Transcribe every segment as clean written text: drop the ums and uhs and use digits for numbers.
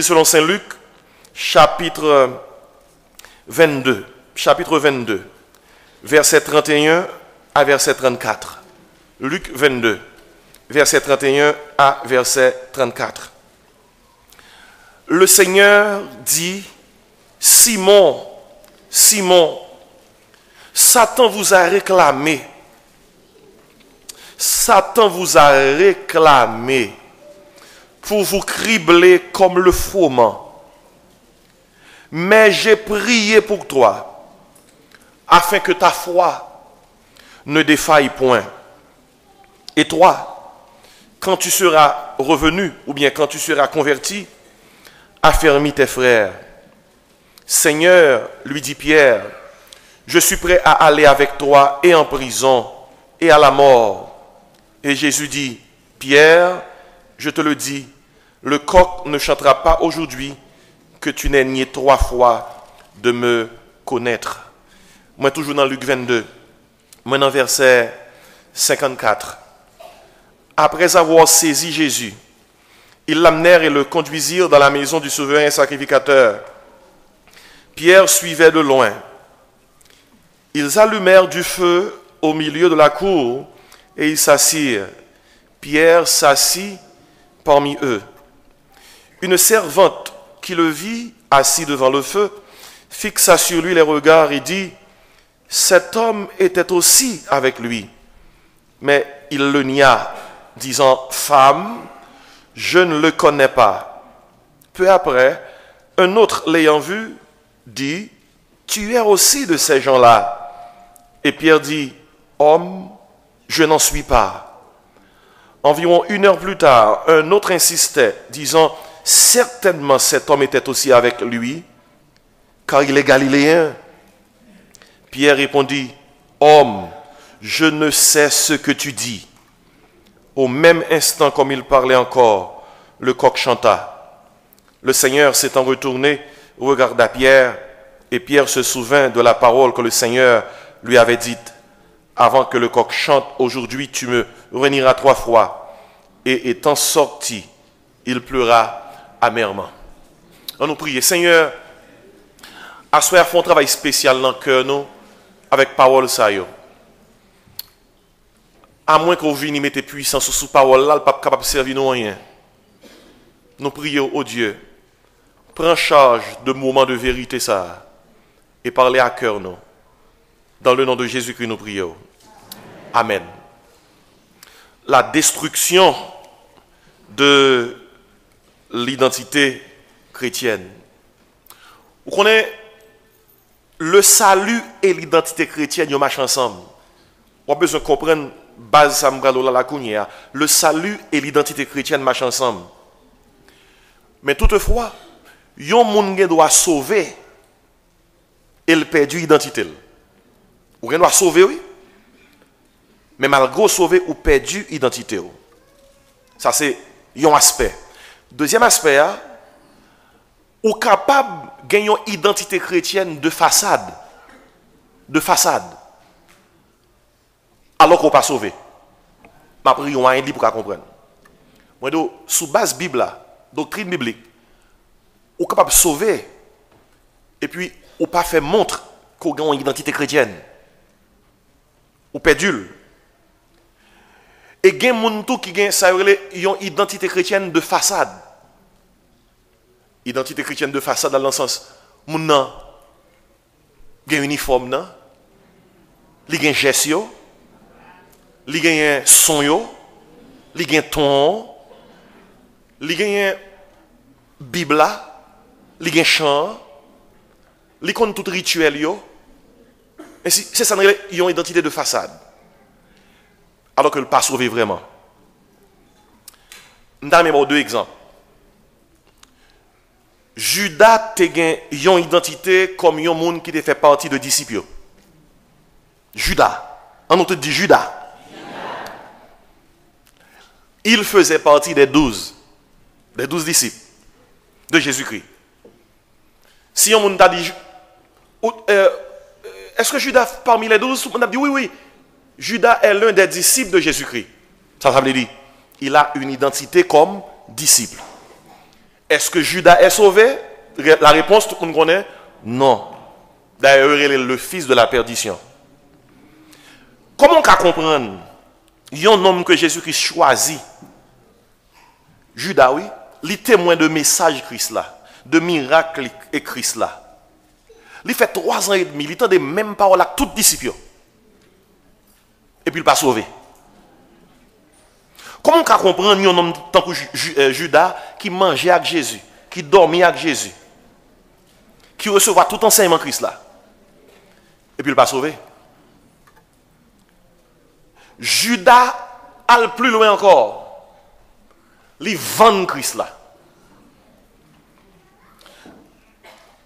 Selon Saint Luc, chapitre 22, verset 31 à verset 34. Luc 22, verset 31 à verset 34. Le Seigneur dit, Simon, Simon, Satan vous a réclamé. Satan vous a réclamé pour vous cribler comme le froment. Mais j'ai prié pour toi, afin que ta foi ne défaille point. Et toi, quand tu seras revenu, ou bien quand tu seras converti, affermis tes frères. Seigneur, lui dit Pierre, je suis prêt à aller avec toi et en prison et à la mort. Et Jésus dit, Pierre, je te le dis, le coq ne chantera pas aujourd'hui que tu n'aies nié 3 fois de me connaître. Moi, toujours dans Luc 22, moi dans verset 54. Après avoir saisi Jésus, ils l'amenèrent et le conduisirent dans la maison du souverain sacrificateur. Pierre suivait de loin. Ils allumèrent du feu au milieu de la cour et ils s'assirent. Pierre s'assit parmi eux. Une servante qui le vit assis devant le feu fixa sur lui les regards et dit, « Cet homme était aussi avec lui. » Mais il le nia, disant, « Femme, je ne le connais pas. » Peu après, un autre l'ayant vu dit, « Tu es aussi de ces gens-là. » Et Pierre dit, « Homme, je n'en suis pas. » Environ 1 heure plus tard, un autre insistait, disant, « Certainement cet homme était aussi avec lui, car il est galiléen. » Pierre répondit, « Homme, je ne sais ce que tu dis. » Au même instant, comme il parlait encore, le coq chanta. Le Seigneur s'étant retourné, regarda Pierre, et Pierre se souvint de la parole que le Seigneur lui avait dite. Avant que le coq chante, aujourd'hui tu me renieras 3 fois. Et étant sorti, il pleura amèrement. On nous prie, Seigneur, à ce soir, font un travail spécial dans le cœur, nous, avec parole ça. À moins que vous veniez mettre puissance sous parole là, le pape capable de servir nous rien. Nous prions au Dieu. Prends charge de moments de vérité ça et parlez à cœur nous. Dans le nom de Jésus que nous prions. Amen. La destruction de l'identité chrétienne. Vous connaissez le salut et l'identité chrétienne, ils marchent ensemble. On a besoin de comprendre base la le salut et l'identité chrétienne marchent ensemble. Mais toutefois, yon moun gen doit sauver et il perdu identité. Ou gen doit sauver oui. Mais malgré sauver ou perdu identité. Ça c'est un aspect. Deuxième aspect, ou capable de gagner une identité chrétienne de façade. De façade. Alors qu'on pas sauvé. Ma prière on a un livre pour comprendre. Moi sous base Bible doctrine biblique, ou capable de sauver et puis ou pas faire montre qu'on a une identité chrétienne. Ou perdu. Et il y a des gens qui ont une identité chrétienne de façade. Identité chrétienne de façade dans le sens, il y a un uniforme, il y a un geste, il y a un son, il y a un ton, il y a un Bible, il y a un chant, il y a tout rituel. C'est ça, ils ont une identité de façade. Alors que le pas sauvé vraiment. Je vais donner 2 exemples. Judas a une identité comme un monde qui fait partie de disciples. Judas. On nous dit Judas. Il faisait partie des 12 disciples de Jésus-Christ. Si on t'a dit, est-ce que Judas parmi les 12, on a dit oui. Judas est l'un des disciples de Jésus-Christ. Ça veut dire, il a une identité comme disciple. Est-ce que Judas est sauvé? La réponse, tout le monde connaît, non. D'ailleurs, il est le fils de la perdition. Comment on peut comprendre? Il y a un homme que Jésus-Christ choisit. Judas, oui, il témoin de message Christ là, de miracle et Christ là. Il fait 3 ans et demi, il entend des mêmes paroles à tous les disciples. Et puis il n'est pas sauvé. Comment on peut comprendre un homme tant que Judas qui mangeait avec Jésus, qui dormait avec Jésus, qui recevait tout enseignement Christ là, et puis il n'est pas sauvé? Judas a le plus loin encore. Il vend Christ là.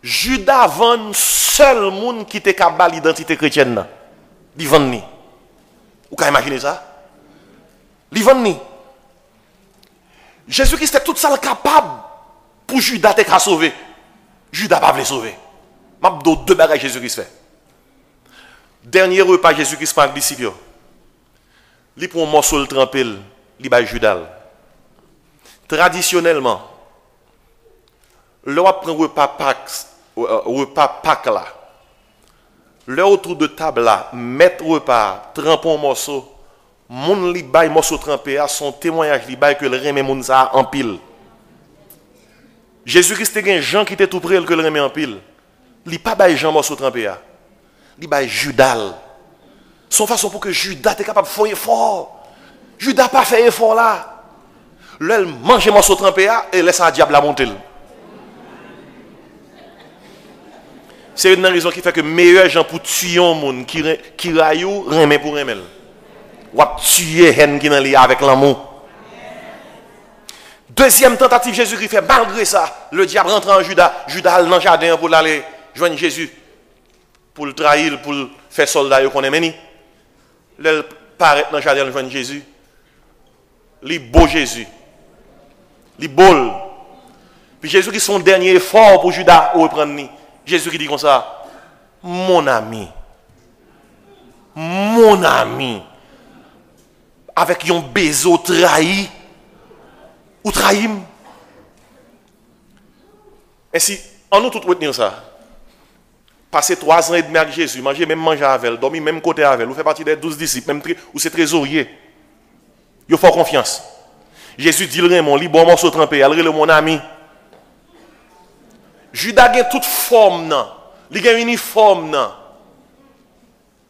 Judas vend seul monde qui était capable l'identité chrétienne. Il vend ni. Vous pouvez imaginer ça? Il vend ni. Jésus-Christ était tout seul capable pour Judas te sauver. Judas pas voulu sauver. M'a deux bagages Jésus-Christ fait. Dernier repas Jésus-Christ par les disciples. Il prend un morceau de trempé, il bat Judas. Traditionnellement, l'on prend repas Pâques là. L'heure autour de table là, mettre repas, tremper un morceau, moun li bay morceau trempé à son témoignage li bay que le remet moun ça en pile. Jésus-Christ était un Jean qui était tout près que le remet en pile. Li pas bay Jean morceau trempé à. Li bay Judas. Son façon pour que Judas était capable de faire effort. Judas pas fait effort là. L'elle mange morceau trempé et laisse un diable la monter. C'est une raison qui fait que meilleur gens pour tuer un monde qui raillou remet pour remet. Ou tuer haine qui dans li avec l'amour. Deuxième tentative Jésus-Christ fait malgré ça, le diable rentre en Judas, Judas dans le jardin pour aller joindre Jésus pour le trahir, pour le faire soldat qu'on est meni. Le paraît dans le jardin de joindre Jésus. Li beau Jésus. Li beau. Puis Jésus qui son dernier effort pour Judas ou reprendre ni. Jésus qui dit comme ça, mon ami, avec un baiser trahi, ou trahim. Ainsi, en nous tout retenir ça. Passer 3 ans et demi avec Jésus, manger avec elle, dormir même côté avec elle, vous faites partie des 12 disciples, même ou c'est trésorier. Il faut confiance. Jésus dit le Raymond, bon morceau trempé, elle est mon ami. Judas a toute forme, il a une uniforme,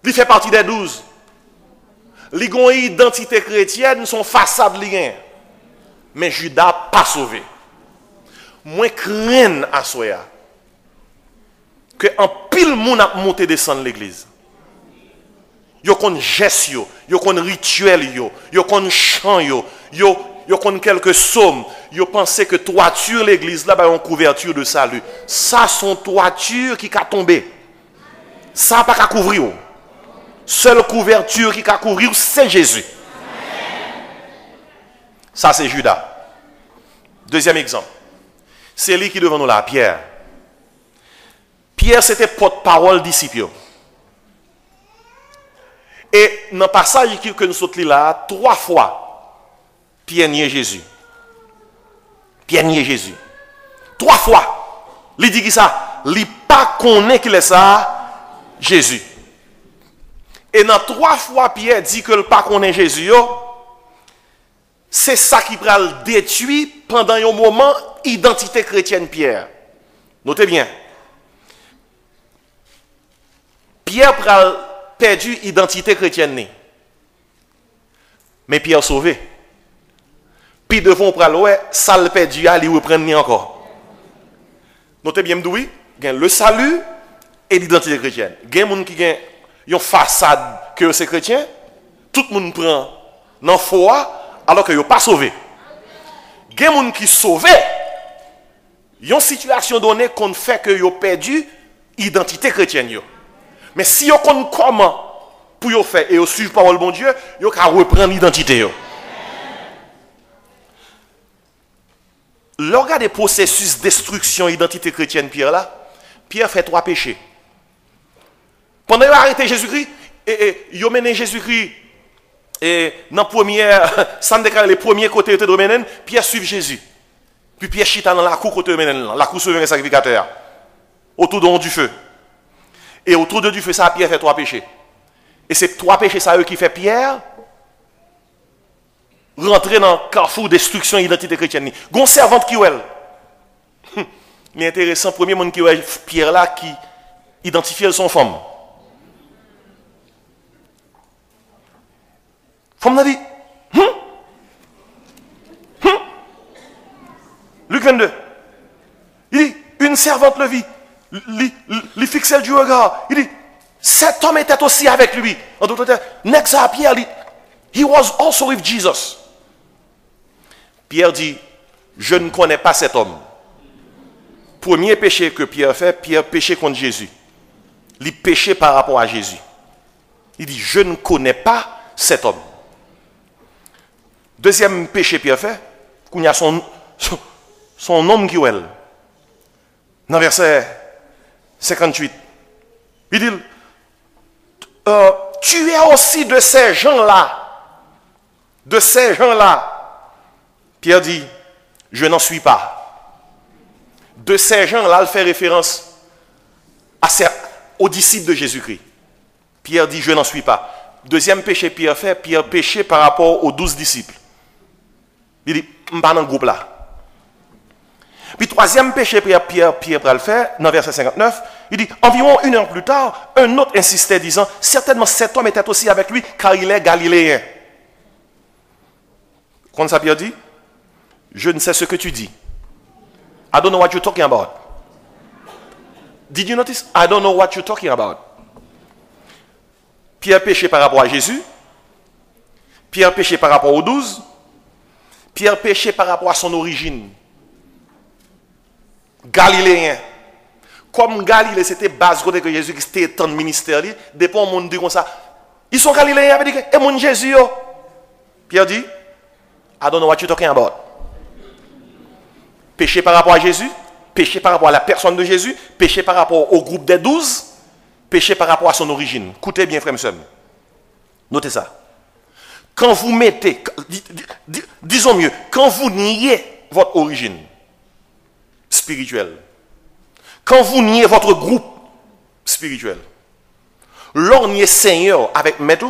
il fait partie des 12. Il a une identité chrétienne, son façade. Mais Judas pas sauvé. Moi, crains à soya que en pile moun a monté descendre l'église. Yo kon geste yo kon rituel yo kon chant yo kon quelques psaumes, yo pensé que toiture l'église là ba une couverture de salut. Ça son toiture qui a tombé. Ça pas qu'à couvrir. Seule couverture qui a couvrir c'est Jésus. Ça c'est Judas. Deuxième exemple. C'est lui qui devant nous là, Pierre. Pierre c'était porte-parole disciple. Et dans le passage que nous sommes là, 3 fois, Pierre nie Jésus. Pierre nie Jésus. 3 fois. Il dit que ça, il pas connaît qu'il est ça, Jésus. Et dans 3 fois, Pierre dit que le pas connaît Jésus, c'est ça qui va le détruire pendant un moment, identité chrétienne Pierre. Notez bien. Pierre a perdu l'identité chrétienne. Mais Pierre sauvé. Puis devant prendre ça le perdu à lui reprendre encore. Notez bien m'doui, le salut et l'identité chrétienne. Il y a des gens qui ont une façade que c'est chrétien, tout le monde prend dans foi alors que ils pas sauvé. Il y a des gens qui sont sauvés. Il y a une situation donnée qu'on fait que ils ont perdu l'identité chrétienne. Mais si ils connaissent comment pour y faire et ils suivent parole de bon Dieu, ils vont reprendre l'identité. Lorsqu'il y a des processus de destruction de l'identité chrétienne, Pierre fait 3 péchés. Pendant qu'il a arrêté Jésus-Christ, il a mené Jésus-Christ dans les premiers côtés de Pierre suit Jésus. Puis Pierre chita dans la cour côté la cour souverain sacrificateur. Autour de du feu. Et autour de du feu, ça, Pierre fait 3 péchés. Et c'est 3 péchés, ça, eux qui fait Pierre rentrer dans le carrefour destruction identité chrétienne. Gon servante qui est. Mais intéressant, premier monde qui est Pierre là, qui identifie son femme. Femme n'a dit, Luc 22. Il dit, une servante le vit. Il fixe du regard. Il dit, cet homme était aussi avec lui. En d'autres termes, next à Pierre, dit, he was also with Jesus. Pierre dit, je ne connais pas cet homme. Premier péché que Pierre fait, Pierre péché contre Jésus. Il péché par rapport à Jésus. Il dit, je ne connais pas cet homme. Deuxième péché Pierre fait, il y a son homme qui est. Dans verset 58, il dit, tu es aussi de ces gens-là. De ces gens-là. Pierre dit, je n'en suis pas. De ces gens-là, il fait référence aux disciples de Jésus-Christ. Pierre dit, je n'en suis pas. Deuxième péché Pierre fait, Pierre péché par rapport aux 12 disciples. Il dit, je ne suis pas dans le groupe là. Puis troisième péché Pierre le fait, dans verset 59, il dit, environ 1 heure plus tard, un autre insistait disant, certainement cet homme était aussi avec lui car il est galiléen. Quand ça Pierre dit, je ne sais ce que tu dis. I don't know what you're talking about. Did you notice? I don't know what you're talking about. Pierre péché par rapport à Jésus. Pierre péché par rapport aux 12. Pierre péché par rapport à son origine. Galiléen. Comme Galilée, c'était base côté que Jésus était tant de ministère, dépend du monde dit comme ça. Ils sont Galiléens, avec dit, et mon Jésus, yo. Pierre dit, I don't know what you're talking about. Péché par rapport à Jésus, péché par rapport à la personne de Jésus, péché par rapport au groupe des 12, péché par rapport à son origine. Écoutez bien, frère et sœurs. Notez ça. Quand vous mettez, disons mieux, quand vous niez votre origine spirituelle, quand vous niez votre groupe spirituel, l'on nie Seigneur avec maître,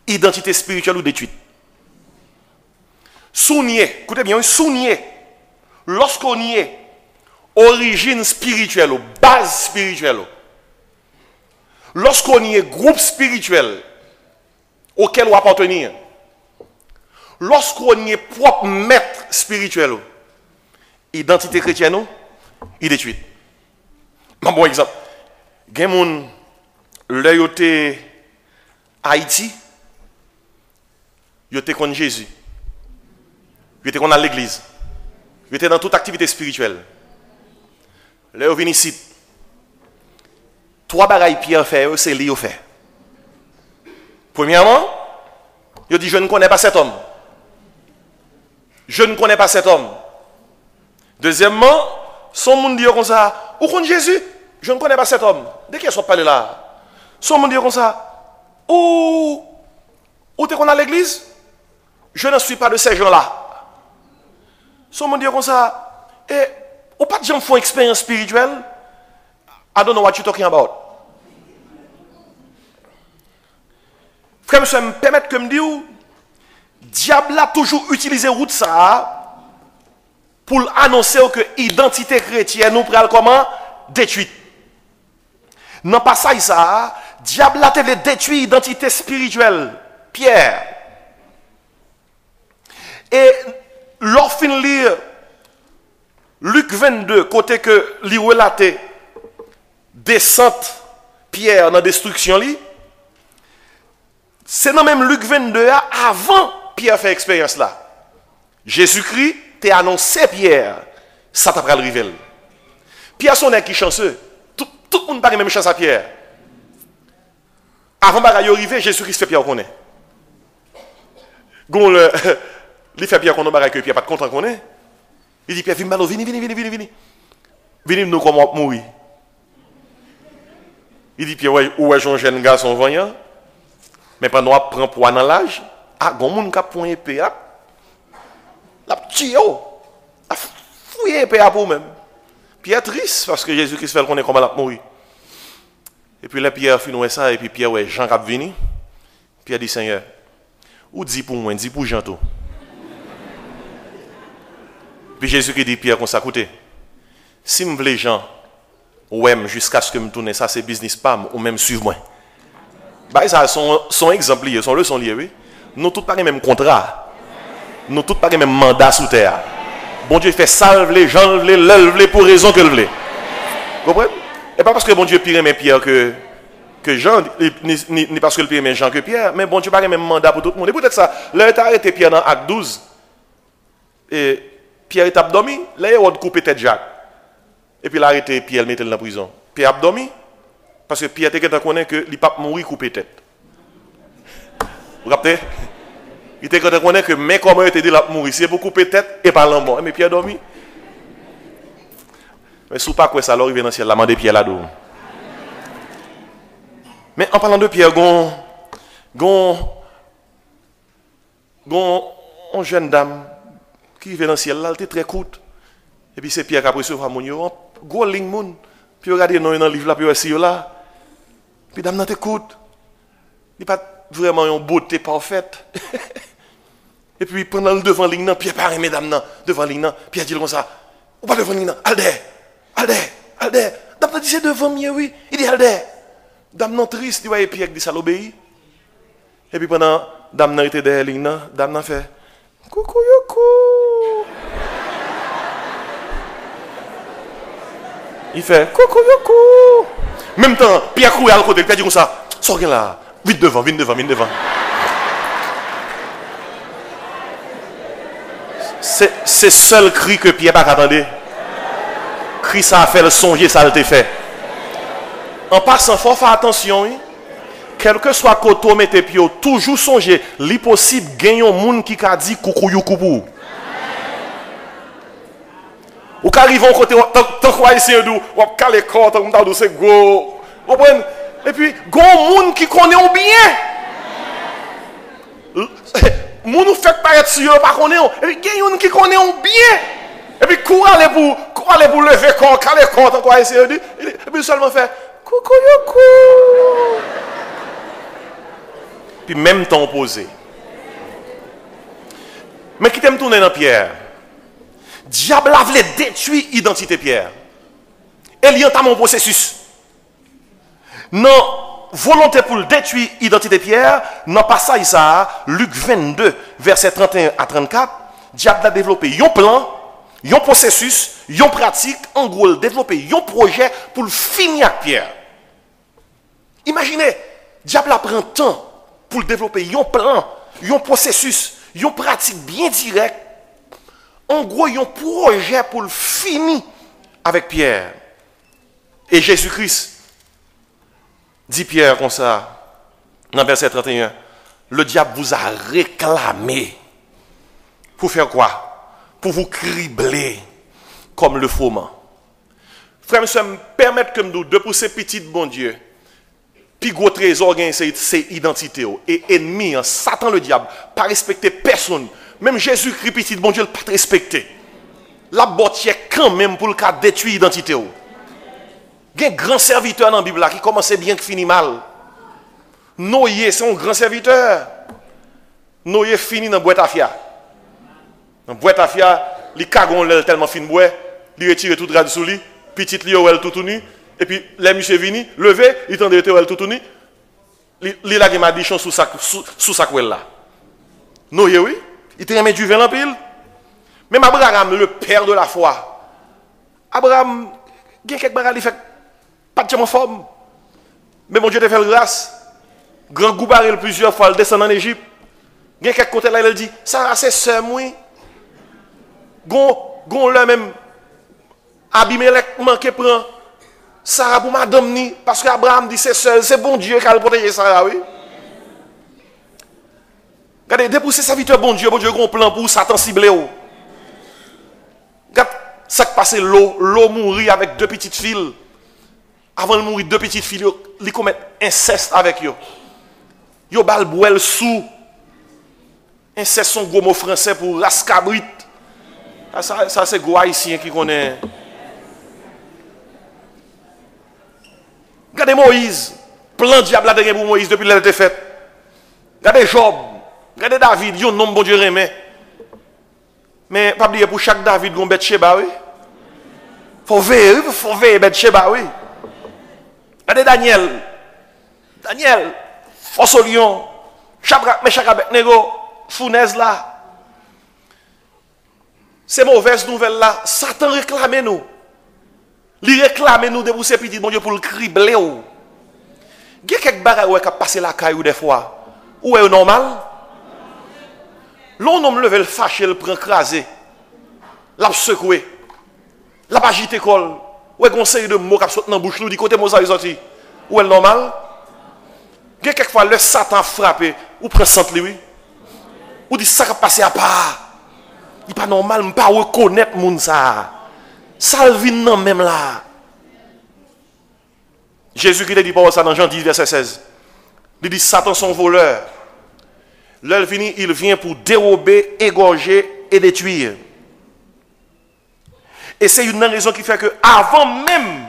identité spirituelle ou détruite. Sous-nier, écoutez bien, sous-nier, lorsqu'on nie origine spirituelle ou base spirituelle, lorsqu'on nie groupe spirituel auquel on appartenir, lorsqu'on nie propre maître spirituel, identité chrétienne, il est détruit. Un bon exemple. Il y a des gens qui Haïti, ils étaient contre Jésus. Ils étaient contre l'église. Ils étaient dans toute activité spirituelle. Là, ils viennent ici. 3 bagailles Pierre fait, c'est lui qui fait. Premièrement, il dit, je ne connais pas cet homme. Je ne connais pas cet homme. Deuxièmement, son monde dit comme ça, où connaît Jésus? Je ne connais pas cet homme. Dès qu'ils sont parlé là, son monde dit comme ça, où tu es à l'église? Je ne suis pas de ces gens-là. Son monde dit comme ça, et ou pas de gens font expérience spirituelle? I don't know what you're talking about. Frère, monsieur, me permettre que me dire, diable a toujours utilisé route ça pour annoncer que l'identité chrétienne nous prend comment détruite. Non pas ça, diable a détruit l'identité spirituelle. Pierre. Et lorsqu'on lit Luc 22, côté que lui relaté descente Pierre dans la destruction, c'est dans même Luc 22 avant Pierre fait expérience là. Jésus-Christ t'a annoncé Pierre, ça t'a pris le révéler. Pierre son qui chanceux. Tout le monde paraît même chance à Pierre. Avant bagaille arriver, Jésus-Christ fait Pierre connaît. Gon le il fait Pierre connaît bagaille que Pierre pas content connaît. Il dit Pierre viens malo, vini. Vini nous comment mourir. Il dit Pierre ouais Jean jeune garçon voyant. Mais pendant qu'on prend poids dans l'âge, gon moun ka point épée la tio. A rien paix pour même. Pierre triste parce que Jésus-Christ fait qu'on est comment il a mourir. Et puis là, Pierre finit ça, et puis Pierre, ouais, Jean qui venu. Pierre dit, Seigneur, ou dis pour moi, dis pour Jean tout. Puis Jésus qui dit, Pierre, qu'on s'écoute. Si je veux Jean, ouais, jusqu'à ce que je me tourne, ça c'est business pas, ou même suivre moi. Bah, ça, son exemple lié, son leçon lié, oui. Nous tous pas les mêmes contrats. Nous tous pas les mêmes mandats sous terre. Bon Dieu fait ça, les gens, les pour raison que le voulait. Vous comprenez? Et pas parce que bon Dieu pire mais Pierre que Jean, ni parce que le pire mais Jean que Pierre, mais bon Dieu pas le même mandat pour tout le monde. Et peut-être ça, là il a arrêté Pierre dans Acte 12. Et Pierre est abdomi, là il a coupé tête Jacques. Et puis il a arrêté Pierre, il mettait dans la prison. Pierre abdomi, parce que Pierre était connaît que il pas mourir coupé tête. Vous captez? Il était connaît que mais comment il était dit la mourir, c'est pour couper tête et pas l'homme. Mais Pierre dormi. Mais si pas quoi ça, alors il vient dans le ciel, la main de Pierre là-dedans. Mais en parlant de Pierre, une jeune dame qui vient dans le ciel là, elle était très courte. Et puis c'est Pierre qui a pris ce famille, gros ligne moun. Puis regardez dans le livre là, puis aussi là. Puis dame nan était courte. Il pas vraiment une beauté parfaite. Et puis pendant le devant ligne là, Pierre paraît mesdames nan, devant ligne là, Pierre dit comme ça, ou pas devant ligne là, Alder. Dame dit c'est devant moi, oui. Il dit Alder. Dame non triste, il voyait Pierre qui dit ça l'obéit. Et puis pendant dame nan était derrière ligne là, dame nan fait coucou yoko. Il fait coucou yoko. Même temps, Pierre courait à côté, Pierre dit comme ça, sors là, vite devant. C'est seul cri que Pierre pas attendait. Cri ça a fait le songer, ça a été fait. En passant, il faut faire attention. Hein? Quel que soit côté mettez pied, toujours songer, l'impossible gagne un monde qui a dit coucou youpou. Ou qu'arrive au côté, tant qu'on va essayer de caler corps, tant qu'on c'est go. Et puis, go monde qui connaît bien. Moun nous fait paraître sur pas connaît. Et puis, gagne qui connaît bien. Et puis, court aller pour lever corps, caler corps, tant qu'on va essayer de. Et puis, seulement faire coucou yoku. Puis, même temps posé. Mais qui t'aime tourner dans Pierre? Diable a voulu détruire l'identité Pierre. Et il y a un processus. Non, volonté pour détruire l'identité Pierre, dans le passage ça, Luc 22, verset 31 à 34, diable a développé un plan, un processus, une pratique, en gros, il a développé un projet pour finir avec Pierre. Imaginez, diable a pris un temps pour développer un plan, un processus, une pratique bien directe. En gros, il y a un projet pour le finir avec Pierre. Et Jésus-Christ dit Pierre comme ça, dans verset 31, le diable vous a réclamé. Pour faire quoi? Pour vous cribler comme le froment. Frère, monsieur, me permettre que nous de pousser petit bon Dieu. Puis gros trésor, c'est identité. Et ennemi, Satan le diable, pas respecter personne. Même Jésus-Christ, petit bon Dieu, il pas respecté. La botte quand même pour le cas détruire l'identité. Il y a un grand serviteur dans la Bible qui commence bien qui finit mal. Noé, c'est un grand serviteur. Noé finit dans la boîte à fia. Dans la boîte à fia, il cagon tellement fin bois, il retire tout drap sous lui, petit lieu tout nu, et puis les monsieur vini, levé, il tendait tout nu. Il a m'a dit sous sa couelle là. Noé oui. Il était remis du vin en pile. Même Abraham, le père de la foi. Abraham, il y a quelques bagages, il fait pas de forme. Mais mon Dieu te fait le grâce. Grand goût baril plusieurs fois, il descend en Égypte. Il y a quelques côtés là, il dit, ça c'est sœur, moi. Gon le même. Abimelech manque prend. Sarah pour madame ni. Parce qu'Abraham dit, c'est sœur, c'est bon Dieu qui a protégé Sarah, oui. Regardez, dépousser serviteur bon Dieu a un plan pour Satan ciblé. Regarde, ça qui passe l'eau mourit avec deux petites filles. Avant de mourir, deux petites filles, ils commettent inceste avec eux. Ils bal boel sous. Inceste son gros mot français pour rascabrit. Ça c'est gros haïtien qui connaît. Regardez Moïse. Plan diable là pour Moïse depuis la défaite. Regardez Job. Regardez David. Il y a un nom bon Dieu remet. Mais pas oublier pour chaque David, on bête Sheba, oui. Faut veiller bête Sheba, oui. Regardez Daniel, force au lion, Shadrach, Meshach, Abednego, fournaise là. Ces mauvaises nouvelles là, Satan réclame nous. Il réclame nous de vous ces petits bon Dieu pour le cribler. Il y a quelques bagages qui passent la caille des fois. Où est normal? L'on lever le fâché, le prend crasé. L'a secoué. L'a agité col. Où est conseil de mots qui sortent dans la bouche, nous dit côté Mozart sorti. Où est normal? Il y a quelquefois le Satan frappé, ou prend centre lui. Ou dit ça qui passe à part. Il n'est pas normal, je ne peux pas reconnaître moun ça. Ça vient non même là. Jésus qui dit pas ça dans Jean 10 verset 16. Il dit Satan son voleur. L'heure finie, il vient pour dérober, égorger et détruire. Et c'est une raison qui fait que avant même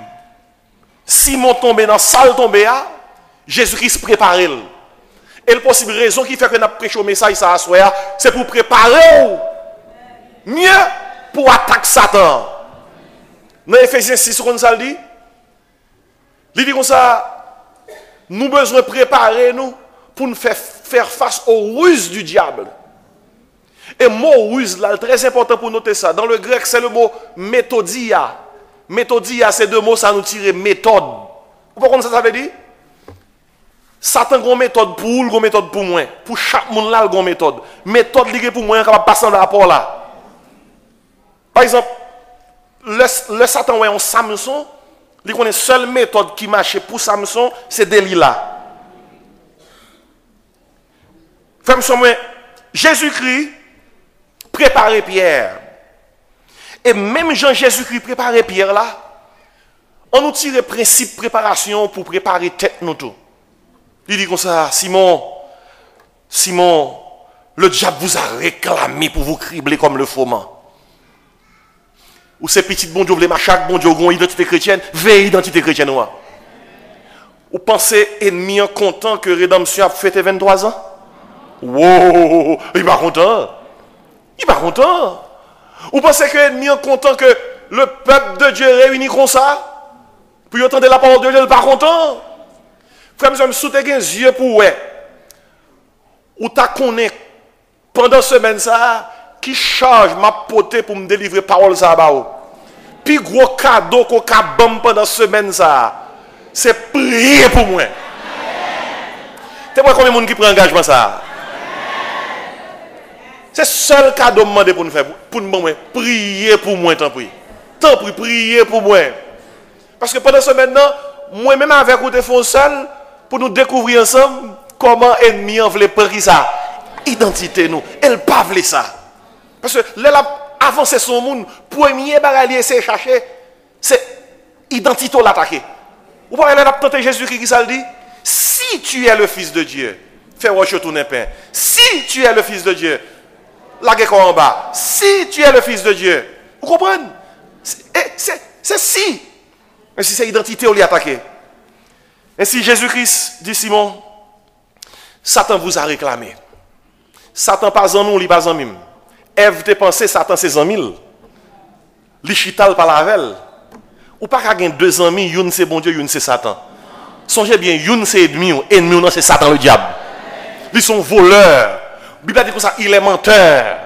Simon tombé dans salle tombé, Jésus-Christ préparait. Et la possible raison qui fait que nous avons prêché au message ça c'est pour préparer mieux pour attaquer Satan. Dans Ephésiens 6, on ça dit. Il dit comme ça, nous avons besoin de préparer nous pour nous faire face aux ruses du diable. Et le mot ruse, là, très important pour noter ça. Dans le grec, c'est le mot méthodia. Méthodia, c'est deux mots, ça nous tire méthode. Vous comprenez ça veut dire? Satan a une méthode pour vous, une méthode pour moi. Pour chaque monde là, il a une méthode. Méthode liée pour moi, capable de passer dans le rapport là. Par exemple, le Satan est un Samson, il connaît la seule méthode qui marche pour Samson, c'est Delilah. Femme sur moi, Jésus-Christ préparait Pierre. Et même Jean-Jésus-Christ préparait Pierre là, on nous tire le principe de préparation pour préparer tête nous tout. Il dit comme ça, Simon, le diable vous a réclamé pour vous cribler comme le foment. Ou ces petites bon Dieu, chaque bon Dieu a une identité chrétienne, veille identité chrétienne. Ou pensez ennemi en content que rédemption a fêté 23 ans? Wow, il va content. Il va content. Ou pensez que l'ennemi est content que le peuple de Dieu réuni comme ça? Pour entendre la parole de Dieu, il n'est pas content. Frère, je me souhaite les yeux pour ouais. Ou ta connaît pendant semaine ça qui charge ma potée pour me délivrer parole ça ba. Puis gros cadeau qu'on a bam pendant semaine ça, c'est prier pour moi. Tu vois combien de monde qui prend engagement ça? C'est le seul cadeau que je demande pour nous faire. Pour nous prier pour moi, tant pis. Tant pis, prier pour moi. Parce que pendant ce maintenant, moi-même avec vous, te seul pour nous découvrir ensemble comment l'ennemi en voulait prendre ça. Identité nous. Elle pas voulait ça. Parce que là, avancer son monde, premier bagalier, c'est chercher, c'est identité l'attaquer. Vous voyez là, tenter Jésus-Christ qui ça le dit? Si tu es le Fils de Dieu, fais rocher ton pain. Si tu es le Fils de Dieu, la guerre en bas. Si tu es le Fils de Dieu, vous comprenez? C'est si. Mais si c'est identité, on l'y attaqué. Et si Jésus-Christ dit Simon, Satan vous a réclamé. Satan pas en nous, il pas en mime. Ève te pensé Satan c'est en mille. Li chital par la velle. Ou pas qu'à deux amis, une c'est bon Dieu, une c'est Satan. Songez bien, une c'est ennemi non c'est Satan le diable. Ils sont voleurs. Bible dit comme ça, il est menteur.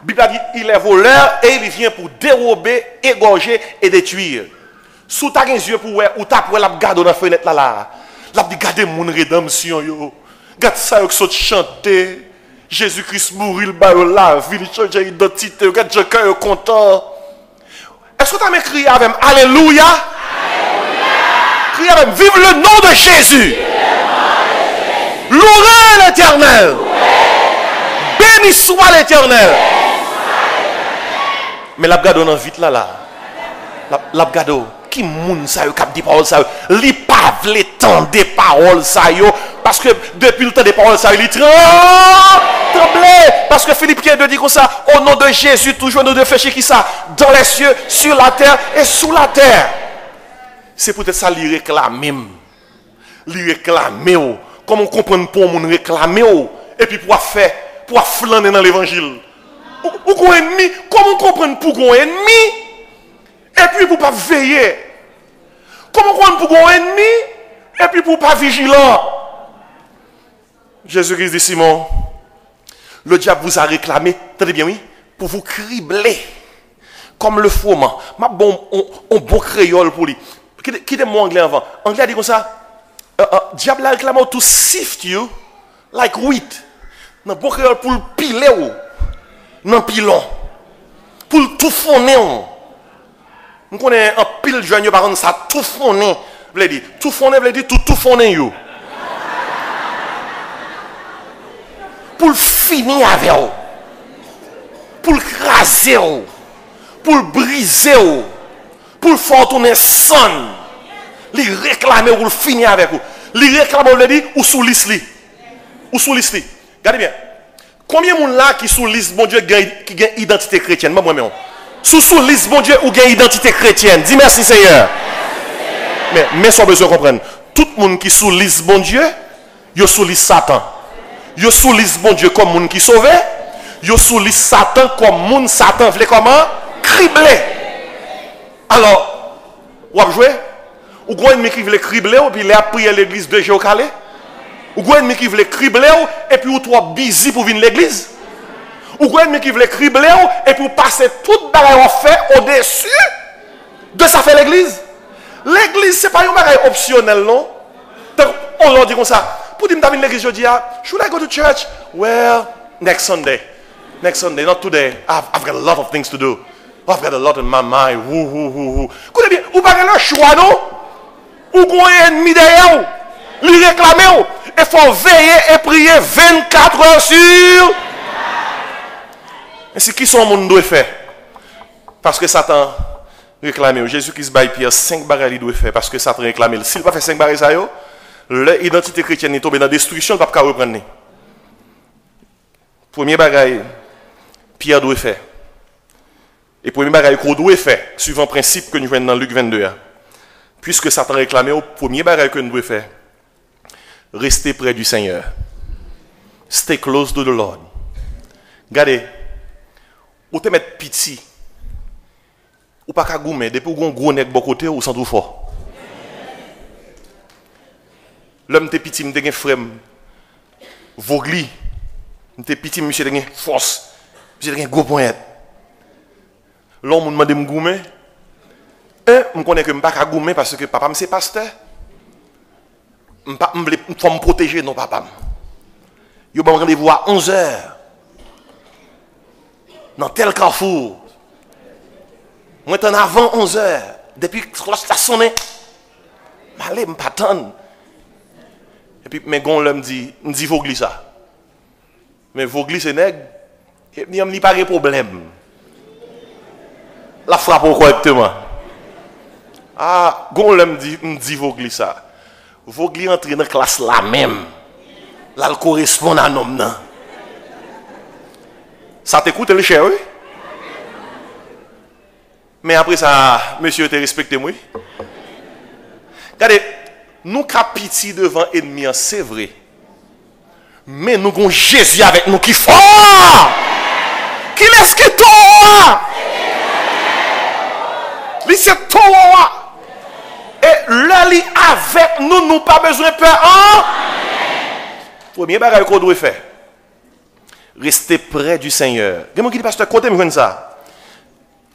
Bible dit il est voleur et il vient pour dérober, égorger et détruire. Sous ta yeux pour ou ta pour la garder dans la fenêtre là. La garder mon rédemption yo. Garde ça yo qui chanter. Jésus-Christ mourit, il la vie, il change d'identité, regarde le cœur content. Est-ce que tu as crié avec Alléluia? Criez avec vive le nom de Jésus. Louez l'Éternel. Béni soit l'Éternel. Mais la gado vite là. La gado qui moun ça yo k'ap di parole ça yo, li pa vle tande des paroles ça yo parce que depuis le temps des paroles ça yo li tremble parce que Philippiens 2 dit comme ça, au nom de Jésus toujours nous devons faire qui ça dans les cieux, sur la terre et sous la terre. C'est peut-être ça li réclamer. Li réclamer comment comprendre pour moun réclamer et puis pour faire pour flâner dans l'évangile. Ou qu'on ennemi, comment comprendre pour qu'on ennemi et puis pour pas veiller. Comment comprendre pour qu'on ennemi et puis pour pas vigilant. Jésus-Christ dit Simon, le diable vous a réclamé, tenez bien oui, pour vous cribler comme le froment. Ma bon on bon créole pour lui. Qui est mon anglais avant? Anglais a dit comme ça. Diable a réclamé to sift you like wheat. Non bon créole pour le piler ou. Non pilon. Pour le tout fonner. Nous connaissons un pile jeune par exemple ça tout fonner. Veut dire tout fonner veut dire tout fonner you. Pour le finir avec vous, pour le craser, pour le briser, pour le faire tourner son, les réclamer pour le finir avec vous. Les réclamer, vous dire, ou sous liste. Ou sous liste. Regardez bien. Combien de gens là qui sous liste, bon Dieu, qui gagne identité chrétienne? Moi-même. Sous liste, bon Dieu, ou gagne identité chrétienne? Dis merci Seigneur. Mais sans besoin de comprendre. Tout le monde qui sous liste, bon Dieu, il sous liste Satan. Yo sous liste bon Dieu comme moun qui sauvé, yo sous liste Satan comme moun Satan vle comment cribler. Alors, ou ap jouer? Ou gwen ennemi qui vle cribler ou puis il a prié l'église de jours calé? Ou gwen ennemi qui vle cribler et puis ou toi busy pour venir l'église? Ou gwen ennemi qui vle cribler et puis passer toute bagaille en fait au-dessus de ça fait l'église? L'église c'est pas un bagaille optionnel non? Donc on leur dit comme ça. Pour dire que l'église aujourd'hui, should I go to church? Well, next Sunday. Next Sunday, not today. I've got a lot of things to do. I've got a lot in my mind. Écoutez bien, vous n'avez pas le choix, non? Ou qu'on est ennemi derrière vous. Lui réclamer. Il faut veiller et prier 24 heures sur. Et c'est qui son monde doit faire? Parce que Satan réclame. Jésus-Christ baille Pierre 5 bagages il doit faire parce que Satan réclame. S'il va faire 5 bagages ça yo, l'identité chrétienne est tombée dans la destruction, il ne peut pas reprendre. Premier bagage, Pierre doit faire. Et premier bagage qu'on doit faire, suivant le principe que nous venons dans Luc 22. Puisque Satan réclamé, au premier bagage que nous devons faire, rester près du Seigneur. Stay close to the Lord. Regardez, ou te mettre pitié, ou pas qu'à goumer, depuis qu'on gros nèg bon côté ou sans tout fort. L'homme te pitié, m'te gen frère Vogli, m'te pitié monsieur te gen force, monsieur te gen gros pointe. L'homme m'a demandé m'goumer. Je connais que m'pas qu'à goumer parce que papa c'est pasteur. Faut me protéger non papa. Yo ba rendez-vous à 11h. Dans tel carrefour. Moi en avant 11h, depuis que ça sonne. M'aller m'pas attendre. Et puis, mais gon l'homme dit Vogli ça. Mais Vogli c'est nègre, il n'y a pas de problème. La frappe correctement. Ah, gon l'homme dit Vogli ça. Vogli entre dans la classe là même. Là, il correspond à un homme. Ça t'écoute le cher, oui? Mais après ça, monsieur, te respecte moi. Regardez. Nous avons pitié devant l'ennemi, c'est vrai. Mais nous avons Jésus avec nous qui fort. Qui laisse qui toi? Lui c'est toi. Et là, lui avec nous, nous pas besoin de peur. Hein? Premier bagage qu'on doit faire. Rester près du Seigneur. Comment qui dit pasteur, côté me ça?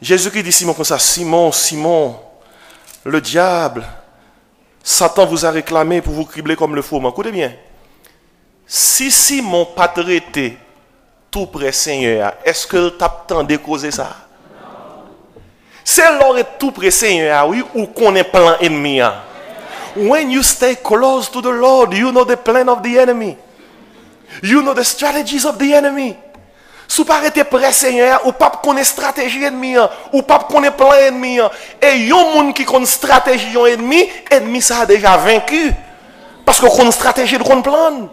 Jésus qui dit Simon comme ça, Simon, Simon, le diable. Satan vous a réclamé pour vous cribler comme le fourment. Écoutez bien. Si Simon pas traité tout près Seigneur, est-ce que t'attendais causer ça? C'est l'or est tout près Seigneur, oui, ou qu'on est plein ennemi. When you stay close to the Lord, you know the plan of the enemy. You know the strategies of the enemy. Si vous pas été prêt, Seigneur, ou pas connaître stratégie ennemi, ou pas connaître plan ennemi, et il y a un monde qui connaît stratégie ennemi, ennemi ça a déjà vaincu. Parce qu'on connaît stratégie, on plan.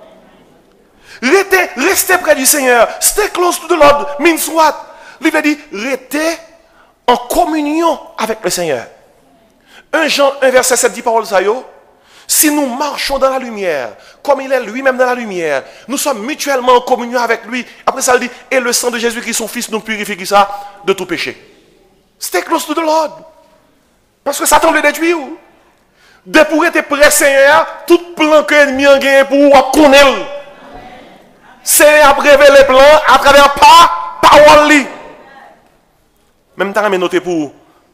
Restez près du Seigneur. Stay close to the Lord. Means what? Il veut dire, restez en communion avec le Seigneur. 1 Jean 1 verset 7 dit parole ça yo. Si nous marchons dans la lumière, comme il est lui-même dans la lumière, nous sommes mutuellement en communion avec lui. Après ça, il dit, et le sang de Jésus qui est son fils nous purifie qui ça de tout péché. Stay close to the Lord. Parce que Satan le détruit. Dès pour être prêt, Seigneur, tout plan que l'ennemi a gagné pour connaître. Seigneur a révélé les plans à travers parole. Même temps, j'ai noté pour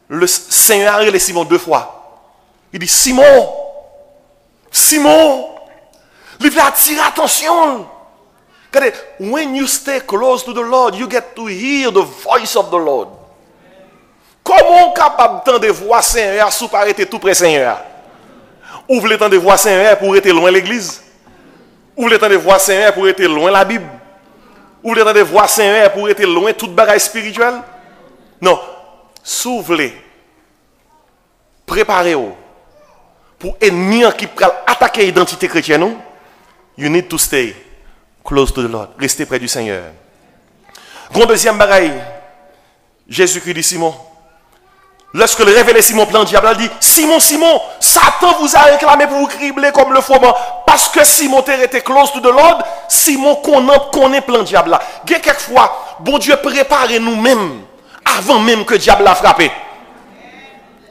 le Seigneur et les Simon 2 fois. Il dit, Simon, il veut attirer attention. Regardez, when you stay close to the Lord, you get to hear the voice of the Lord. Comment capable d'entendre voix Seigneur sous pas être tout près Seigneur? Ou vous voulez entendre voix Seigneur pour être loin l'église? Ou vous voulez entendre voix Seigneur pour être loin la Bible? Ou vous voulez entendre voix Seigneur pour être loin toute bagaille spirituelle? Non. Si vous voulez, préparez-vous pour ennemi qui peut attaquer l'identité chrétienne, you need to stay close to the Lord. Restez près du Seigneur. Grand deuxième bagaille, Jésus-Christ dit Simon. Lorsque le révélé Simon plan diable, il dit Simon, Simon, Satan vous a réclamé pour vous cribler comme le froment. Parce que Simon était close to the Lord, Simon connaît plan diable. Quelquefois, bon Dieu prépare nous-mêmes avant même que diable a frappé.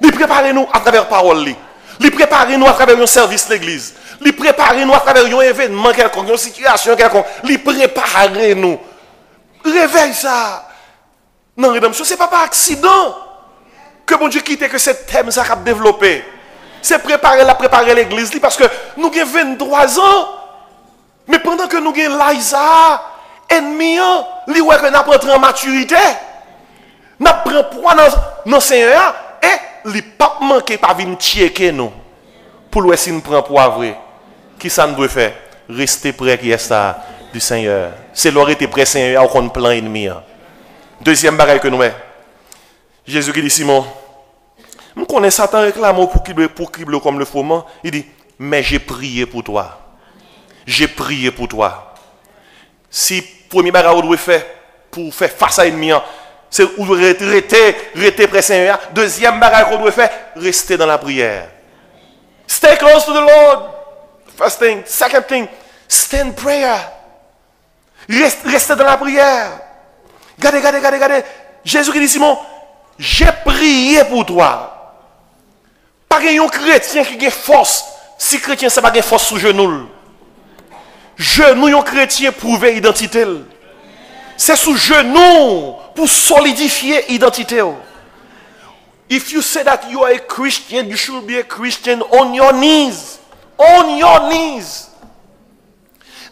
Il prépare nous à travers parole. Il prépare nous à travers un service de l'église. Il prépare nous à travers un événement quelconque, une situation quelconque. Il prépare nous. Réveille ça. Non, rédemption, ce n'est pas par accident que bon Dieu quitte que ce thème ça a développé. C'est préparer l'église parce que nous avons 23 ans. Mais pendant que nous avons l'Aïsa, ennemi, nous avons en maturité. Nous prenons poids dans le Seigneur et nous ne pas manquer par venir checker nous. Pour le si nous prenons poids vrai. Qui ça nous doit faire? Rester près qui est ça du Seigneur. C'est l'heure était près Seigneur qu'on plan ennemi. Deuxième bagaille que nous mettons. Jésus qui dit Simon, je connais Satan réclame pour cribler comme le froment. Il dit, mais j'ai prié pour toi. J'ai prié pour toi. Si premier bagage vous doit faire pour faire face à l'ennemi, c'est rester près Seigneur. Deuxième bagage qu'on doit faire, rester dans la prière. Stay close to the Lord. First thing. Second thing, stay in prayer. Restez dans la prière. Regardez. Jésus qui dit Simon, j'ai prié pour toi. Pas un chrétien qui a force. Si chrétien, ça n'a pas force sous genou. Genou, un chrétien prouve identité. C'est sous genou pour solidifier l'identité. If you say that you are a Christian, you should be a Christian on your knees. On your knees.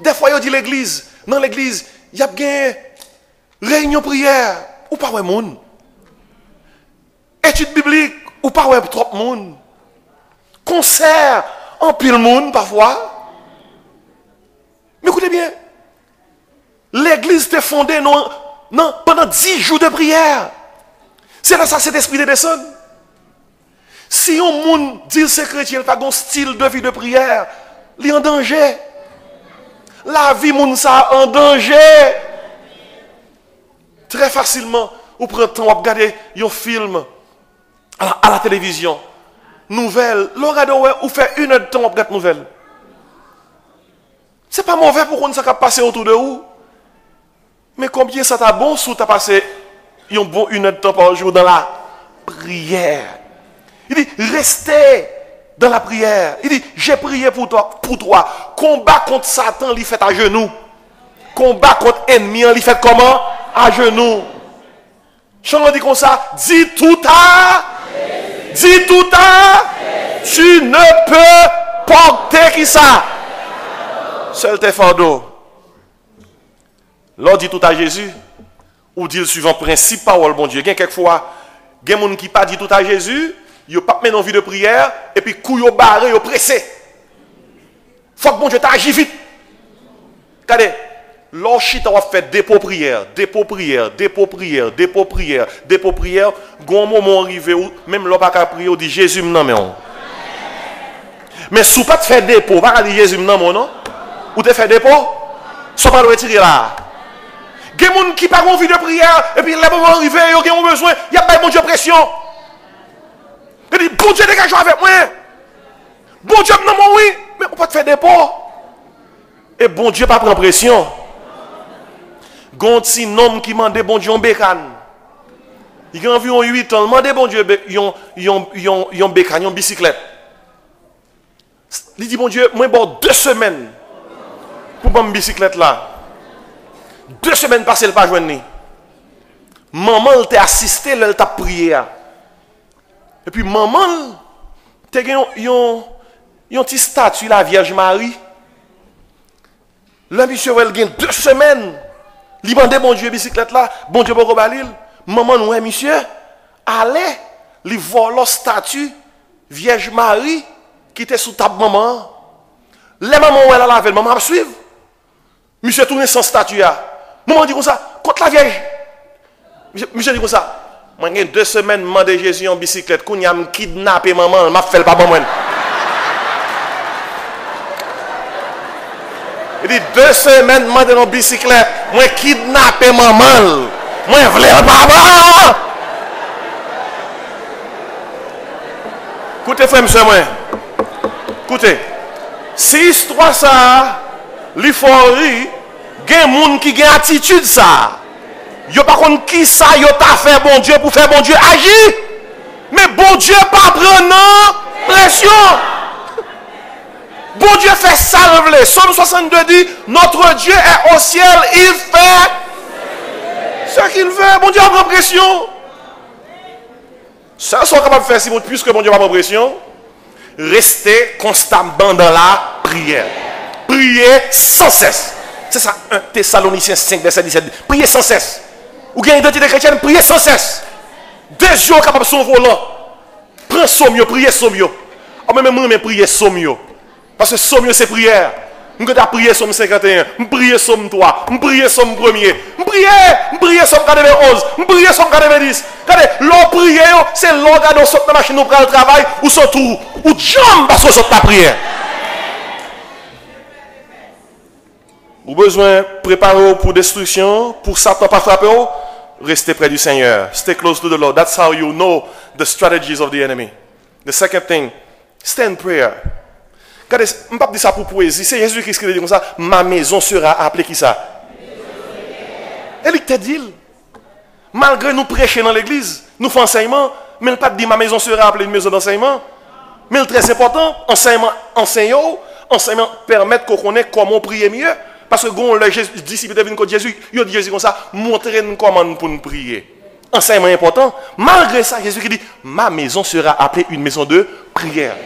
Des fois, il dit l'église. Dans l'église, il y a une réunion prière. Ou pas ouais monde. Étude biblique. Ou pas ouais trop monde. Concert. En pile monde parfois. Mais écoutez bien. L'église était fondée pendant 10 jours de prière. C'est là ça, cet esprit de descendre. Si un monde dit que c'est chrétien, il n'a pas un style de vie de prière, il est en danger. La vie, monde ça, en danger. Très facilement, vous prenez le temps, vous regardez un film à la télévision, nouvelle, vous faites 1 heure de temps, vous regardez nouvelle. Ce n'est pas mauvais pour qu'on ça passe autour de vous. Mais combien ça t'a bon si tu as passé un bon 1 heure de temps par jour dans la prière? Il dit, restez dans la prière. Il dit, j'ai prié pour toi. Combat contre Satan, il fait à genoux. Combat contre l'ennemi, il fait comment? À genoux. Chant dit comme ça, dis tout à, tu ne peux porter qui ça? Seul tes fardeaux. L'on dit tout à Jésus, ou dit le suivant principe, parole, bon Dieu. Il y a quelquefois, il y a des gens qui ne dit tout à Jésus, ils n'ont pas mis en vie de prière, et puis couille au barré, ils pressé. Il faut que bon Dieu t'agisse vite. Regardez, L'orchite va faire dépôt prière, dépôt prière, dépôt prière, dépôt prière, dépôt prière. Gon moment arrivé où même l'on pas qu'à prier, on dit Jésus non mais on. Mais si pas de faire dépôt, pas dire Jésus non non. Ou te faire dépôt, soit pas le retirer là. Il y a des gens qui n'ont pas envie de prière, et puis les moments arrivés, ils ont besoin, il y a pas de bon Dieu pression. Il dit, bon Dieu, dégage avec moi. Bon Dieu, non, oui, mais on peut te faire des pots. Et bon Dieu, pas prendre pression. Gonti, nom qui mande bon Dieu en bécane. Il y a environ 8 ans, demande bon Dieu, ils ont bécane, ils ont bicyclette. Il dit, bon Dieu, moi, bon 2 semaines pour prendre une bicyclette là. 2 semaines passées, elle n'a pas joindre. Maman, elle t'a assisté, elle t'a prié. Et puis, maman, il y a un petit statut, la Vierge Marie. Là, monsieur, elle a 2 semaines. Il demande, bon Dieu, bicyclette là, bon Dieu, bon Balil. Maman, ouais, monsieur, allez, il vole le statut, Vierge Marie, qui était sous table maman. Les mamans, elle a lavé, maman, suivre. Monsieur, tourne sans statut. Maman dit comme ça, contre la Vierge. Monsieur dit comme ça. Moi, j'ai 2 semaines, demandé Jésus en bicyclette. Quand il a kidnappé maman, il m'a fait le pas moi. Il dit 2 semaines, demandé en bicyclette. Moi, kidnappé maman. Moi, je voulais le papa. Écoutez, frère, monsieur, moi. Écoutez. Si histoire ça, l'euphorie, il y a des gens qui ont attitude ça. Yo pas contre qui ça yo t'a fait bon Dieu pour faire bon Dieu agir. Mais bon Dieu pas prendre pression. Bon Dieu fait ça révélé. Somme 62 dit notre Dieu est au ciel, il fait ce qu'il veut. Bon Dieu a pas pression. Ça sont capables de faire si bon puisque bon Dieu pas pression. Restez constamment dans la prière. Priez sans cesse. C'est ça 1 Thessaloniciens 5 verset 17. Priez sans cesse. Ou bien identité chrétienne, priez sans cesse. 2 jours capables de son volant. Prends sommio, priez sommio. Ou même moi, priez sommio. Parce que sommio, c'est prière. Je vais prier somme 51, je prier somme 3, je prier somme 1er. Je prier somme 91, je prier somme 90. Regardez, l'on prier, c'est l'on garde dans la machine pour le travail, ou son tour, ou jambe parce que c'est ta prière. Vous avez besoin de préparer pour destruction, pour Satan pas frapper, restez près du Seigneur. Stay close to the Lord. That's how you know the strategies of the enemy. The second thing, stay in prayer. Regardez, je ne peux pas dire ça pour poésie. C'est Jésus-Christ qui dit comme ça. Ma maison sera appelée qui ça? Elle t'a dit. Malgré nous prêcher dans l'église, nous faisons enseignement, mais elle ne pas dire ma maison sera appelée une maison d'enseignement. Mais le très important, enseignement permet qu'on connaisse comment prier mieux. Parce que quand les disciples viennent contre Jésus, ils disent Jésus comme ça, montrez-nous comment pour nous prier. Enseignement important. Malgré ça, Jésus qui dit, ma maison sera appelée une maison de prière.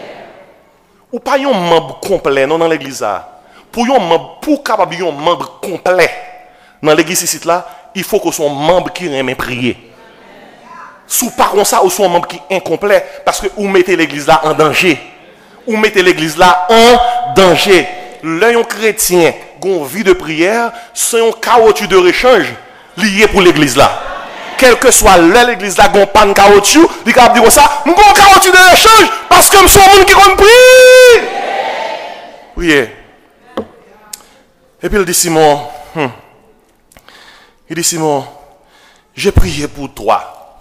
Ou pas un membre complet non, dans l'église là. Pour capable un membre complet dans l'église ici là, il faut que soit un membre qui aime prier. Sous par contre ça, ou soit un membre qui est incomplet, parce que vous mettez l'église là en danger. Vous mettez l'église là en danger. L'un chrétien, une vie de prière, c'est un caoutchouc de rechange lié pour l'église là. Quel que soit l'église là, gon pan caoutchouc, il va dire ça, mon caoutchouc de rechange parce que je suis un monde qui compris. Priez. Et puis il dit Simon, j'ai prié pour toi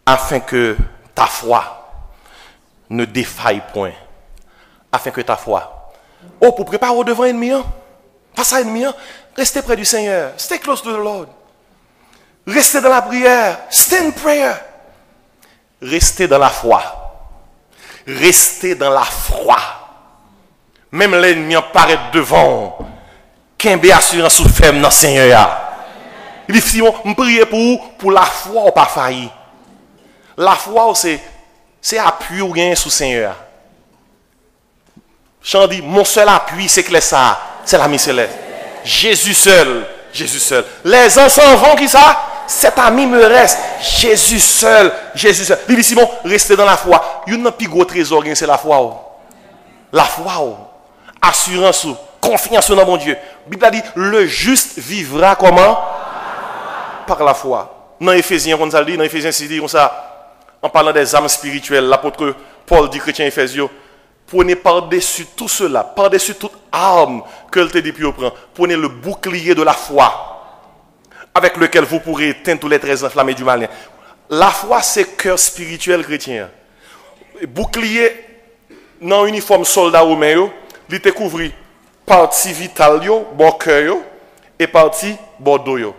afin que ta foi ne défaille point. Afin que ta foi. Oh, pour préparer au devant ennemi, face à ennemi, restez près du Seigneur. Stay close to the Lord. Restez dans la prière. Stay in prayer. Restez dans la foi. Restez dans la foi. Même l'ennemi apparaît devant. Qu'un assurance ou ferme dans le Seigneur. Il dit, Simon, je prie pour la foi ou pas failli. La foi, c'est appui ou rien sous le Seigneur. Jean dit, mon seul appui, c'est que ça, c'est l'ami céleste. Jésus seul. Jésus seul. Les enfants vont qui ça? Cet ami me reste. Jésus seul. Jésus seul. Il dit, Simon, restez dans la foi. Il y a un plus gros trésor, c'est la foi. La foi. Assurance. confiance dans mon Dieu. La Bible a dit, le juste vivra comment? Par la foi. Dans Éphésiens, on a dit, dans Éphésiens 6, dit comme ça, en parlant des âmes spirituelles, l'apôtre Paul dit, chrétien Éphésiens, prenez par-dessus tout cela, par-dessus toute arme que le dit puis prend, prenez le bouclier de la foi, avec lequel vous pourrez éteindre tous les traits enflammés du malin. La foi, c'est cœur spirituel chrétien. Bouclier, dans uniforme soldat romain, il était couvert partie vitale, bon cœur, et partie bordeaux.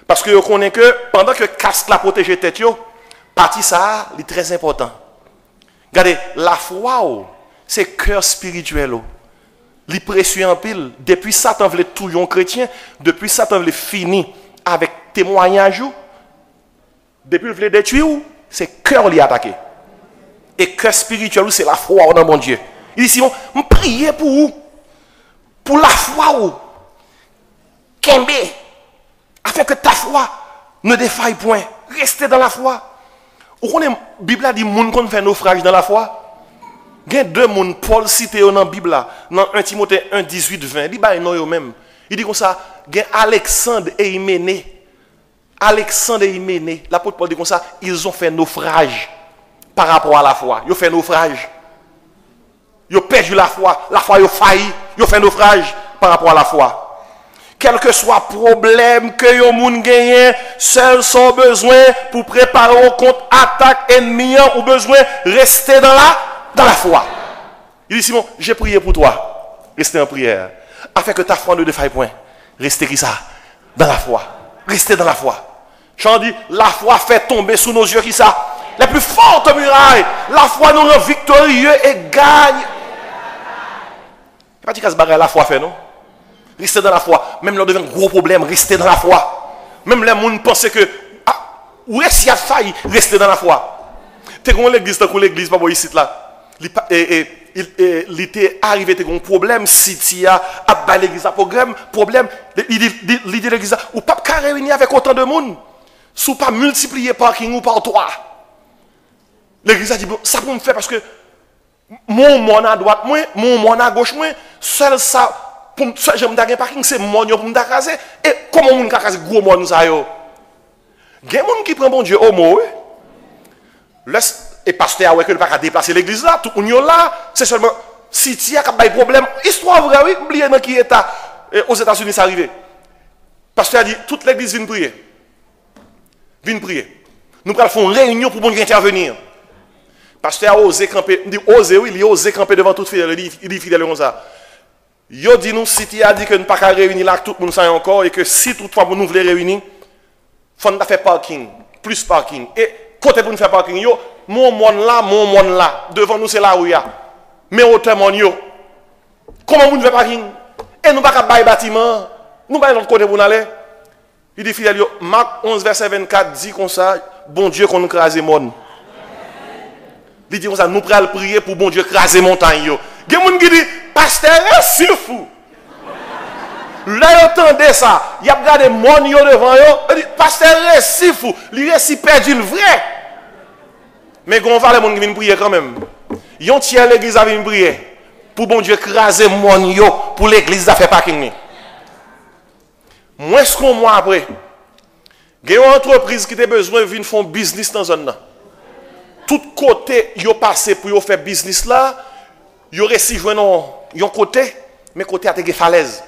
Parce que vous connaissez que pendant que casque la protège tête, partie ça, c'est très important. Regardez, la foi, c'est cœur spirituel. Il est précieux en pile. Depuis Satan voulait tout un chrétien, depuis Satan voulait finir avec témoignage, depuis il voulait détruire, c'est cœur qui attaqué. Et cœur spirituel, c'est la foi dans mon Dieu. Il dit, Simon, je prie pour vous, pour la foi, Kembe, afin que ta foi ne défaille point. Restez dans la foi. Vous connaissez, la Bible a dit, moun qu'on fait naufrage dans la foi. Il y a deux moun, Paul cité dans la Bible, dans 1 Timothée 1, 18, 20. Il dit, bah, non, même. Il dit comme ça, il y a Alexandre et Hyménée. Alexandre et Hyménée, l'apôtre Paul dit comme ça, ils ont fait naufrage par rapport à la foi. Ils ont fait naufrage. Ils ont perdu la foi ils ont failli, ils ont fait naufrage par rapport à la foi. Quel que soit le problème que les gens gagnent, seuls sont besoin pour préparer contre attaque ennemie ou besoin de rester dans la foi. Il dit Simon, j'ai prié pour toi. Restez en prière. Afin que ta foi ne défaille point. Restez qui ça? Dans la foi. Restez dans la foi. J'en dis, la foi fait tomber sous nos yeux qui ça? Les plus fortes murailles. La foi nous rend victorieux et gagne. Pas dit qu'à se barrer la foi fait, non? Restez dans la foi. Même là, devient un gros problème, restez dans la foi. Même les gens pensent que, où est-ce qu'il y a failli, restez dans la foi. Tu sais, l'église, l'église, pas ici, là. Il était arrivé à un problème, si tu as à l'église, un problème, il dit l'église, ou pas qu'à réunir avec autant de monde, si pas multiplier parking ou par toi. L'église a dit, ça pour me faire parce que mon à droite, mon à gauche, seul ça. Pour j'aime d'aller parking c'est mon pour me craser et comment on craser gros mon ça yo gen moun qui prend bon Dieu au mot laisse et pasteur ouais que pas déplacer l'église là tout on là c'est seulement si tu y a pas problème histoire vraie oui oubliez dans qui état aux États-Unis c'est arrivé pasteur a dit toute l'église vient prier nous allons faire une réunion pour bon Dieu intervenir pasteur a osé camper dit osé oui il a osé camper devant toute fidèle il dit fidèle comme ça. Yo dit nous si tu as dit que nous ne pouvons pas réunir là tout le monde ça encore et que si toutefois nous voulons réunir faut nous faire parking plus parking et côté pour nous faire parking yo mon monde là devant nous c'est là où il y a mais hauteur mon yo comment nous faire parking et nous pas bailler bâtiment nous pas l'autre côté pour nous aller il dit fidèle yo Marc 11 verset 24 dit comme ça bon Dieu qu'on nous crase monde il dit comme ça nous pral prier pour bon Dieu craser montagne yo gen moun qui dit pasteur c'est fou. Là vous entendez ça, il y a regardé mon yo devant yo, il dit pasteur c'est fou, lui est si perdu le vrai. Mais on va les monde qui viennent prier quand même. Yon tiers l'église a vinn prier pour bon Dieu craser mon yo pour l'église a fait parking. Moins ce qu'on mois après, il y a une entreprise qui a besoin de venir faire business dans zone là. Tout côté yo passé pour faire business là. Il aurait si joué un côté, mais côté à des falaises.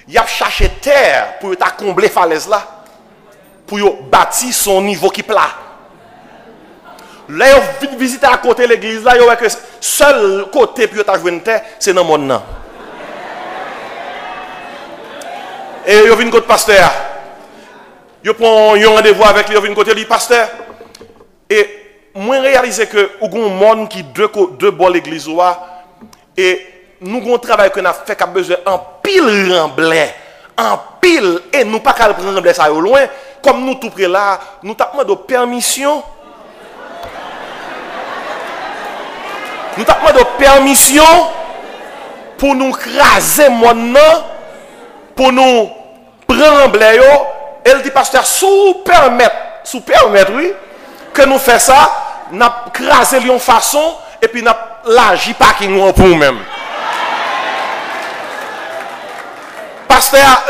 Il a cherché terre pour combler falaise là, pour bâtir son niveau qui plat. Là, il visite à côté de l'église là, il voit que seul côté pour jouer une terre, c'est dans le monde. Et il vient côté pasteur. Il prend un rendez-vous avec lui, il vient côté lui pasteur. Et moi réaliser que ou gon monde qui deux bords l'église et nous gon travail que n'a fait qu'a besoin en pile remblai en pile et nous pas qu'à prendre remblai ça au loin comme nous tout près là nous t'a demandé permission pour nous craser monde pour nous prendre remblai yo et le dit pasteur sous permettre oui que nous fait ça, nous avons crasé de façon et puis nous avons l'agi parking pour nous-mêmes. pasteur,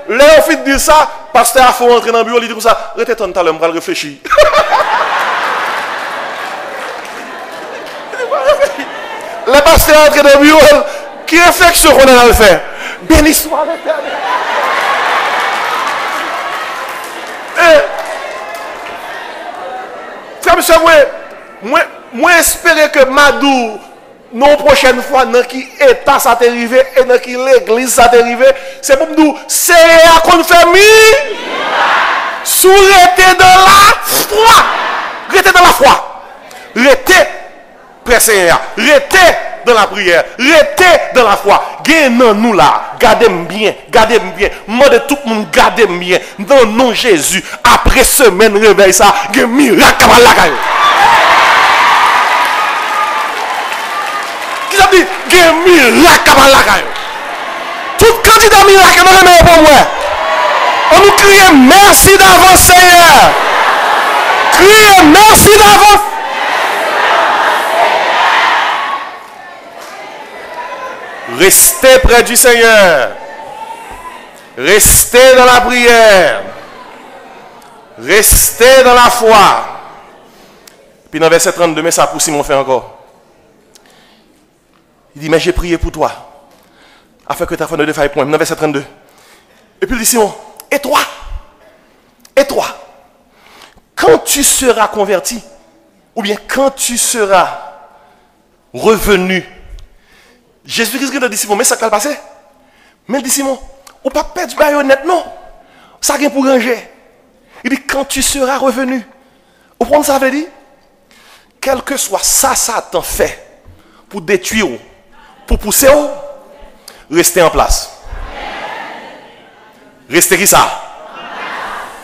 le fait de dire ça, pasteur a fait rentrer dans le bureau, il dit comme ça, restez tout à l'heure, je vais réfléchir. Le pasteur est entré dans le bureau, qui réflexion qu'on a à le faire? Béni soit l'Éternel. Frère, monsieur, moi espérer que Madou, non prochaine fois, dans qui état ça t'est arrivé et dans qui l'église ça t'est arrivé, c'est pour nous, c'est à confirmer. Sous rester dans la foi. Rester dans la foi. Rester pressé. Rester dans la prière. Rester dans la foi. Gagnez nous là. Gardez-moi bien. Gardez-moi bien. Moi de tout le monde, gardez-moi bien. Dans le nom de Jésus. Après semaine réveil ça. Gagnez miracle à la caille. Qui ça dit? Gagnez miracle à la caille. Tout candidat miracle dans le même pour moi. On nous crie merci d'avance, Seigneur. Criez merci d'avance. Restez près du Seigneur. Restez dans la prière. Restez dans la foi. Puis dans verset 32, mais ça pour Simon fait encore. Il dit, mais j'ai prié pour toi. Afin que ta foi ne défaille point. Dans verset 32. Et puis il dit, Simon, et toi, quand tu seras converti, ou bien quand tu seras revenu, Jésus-Christ a dit Simon, mais ça va passer. Mais il dit Simon, ou pas perdre du baïonnette, non. Ça vient pour ranger. Il dit, quand tu seras revenu, vous comprenez ça veut dire? Quel que soit ça, Satan fait pour détruire, pour pousser, restez en place. Restez qui ça?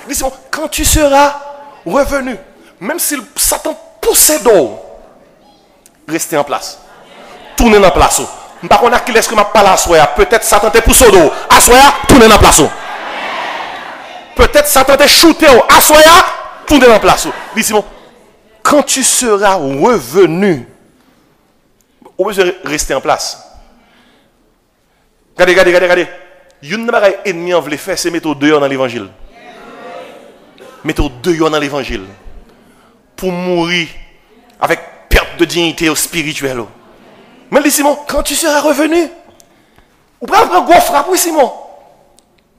Il dit Simon, quand tu seras revenu, même si Satan pousse d'eau, restez en place. Tournez en place. Par contre, qui laisse que ma parle à soi, peut-être Satan te pousse d'eau. À soi, tournez en place. Peut-être Satan te shooté à soi, tournez en place. Il dit Simon, quand tu seras revenu, vous devez rester en place. Regardez. Une bagaille ennemi en voulait faire, c'est mettre dehors dans l'évangile. Mettre dehors dans l'évangile. Pour mourir avec perte de dignité spirituelle. Mais dit Simon, quand tu seras revenu, ou pas un gros frappe, oui Simon.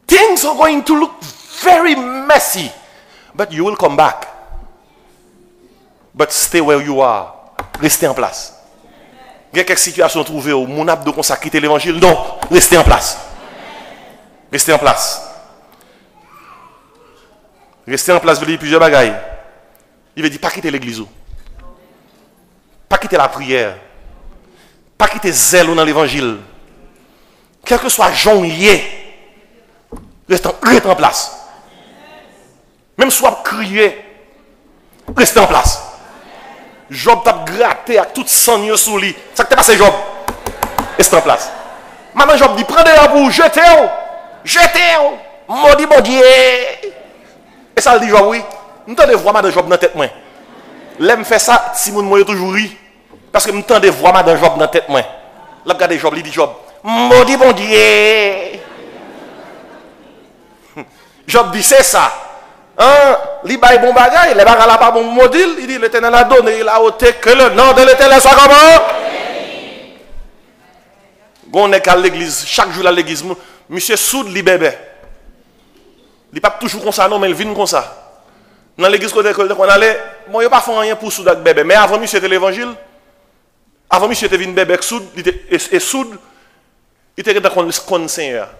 Things are going to look very messy. But you will come back. But stay where you are. Restez en place. Il y a quelques situations trouvées où mon abdo qu'on s'est quitté l'évangile. Non, restez en place. Restez en place. Restez en place, veut dire plusieurs bagailles. Il veut dire pas quitter l'église. Pas quitter la prière. Pas quitter zèle dans l'évangile. Quel que soit Jean yé, restez en place. Même soit crier, restez en place. Job t'a gratté avec toute sang sous lui. Ça que t'es passé Job. Restez en place. Maintenant Job dit, prenez la pour jetez-vous. Jetez-vous. Maudit bon Dieu. Et ça le dit Job, oui. Nous t'en voix madame Job dans la tête moi. L'aime fait ça, Simon moi toujours ri. Parce que nous t'en voix madame Job dans la tête moi. Là regardez Job, il dit Job, maudit bon Dieu. Job dit c'est ça. Hein, il baille bon bagay, les bagages là pas bon modile, il dit l'Éternel a donné, il a ôté que le nom de l'Éternel soit comment? Gon est à l'église, chaque jour à l'église, monsieur soude li bébé. Il pas toujours comme ça non, mais il vient comme ça. Dans l'église qu'on allait, moi yo pas fait rien pour soude avec bébé, mais avant monsieur était l'évangile. Avant monsieur était venu bébé soude, et soude, il était dans le Seigneur.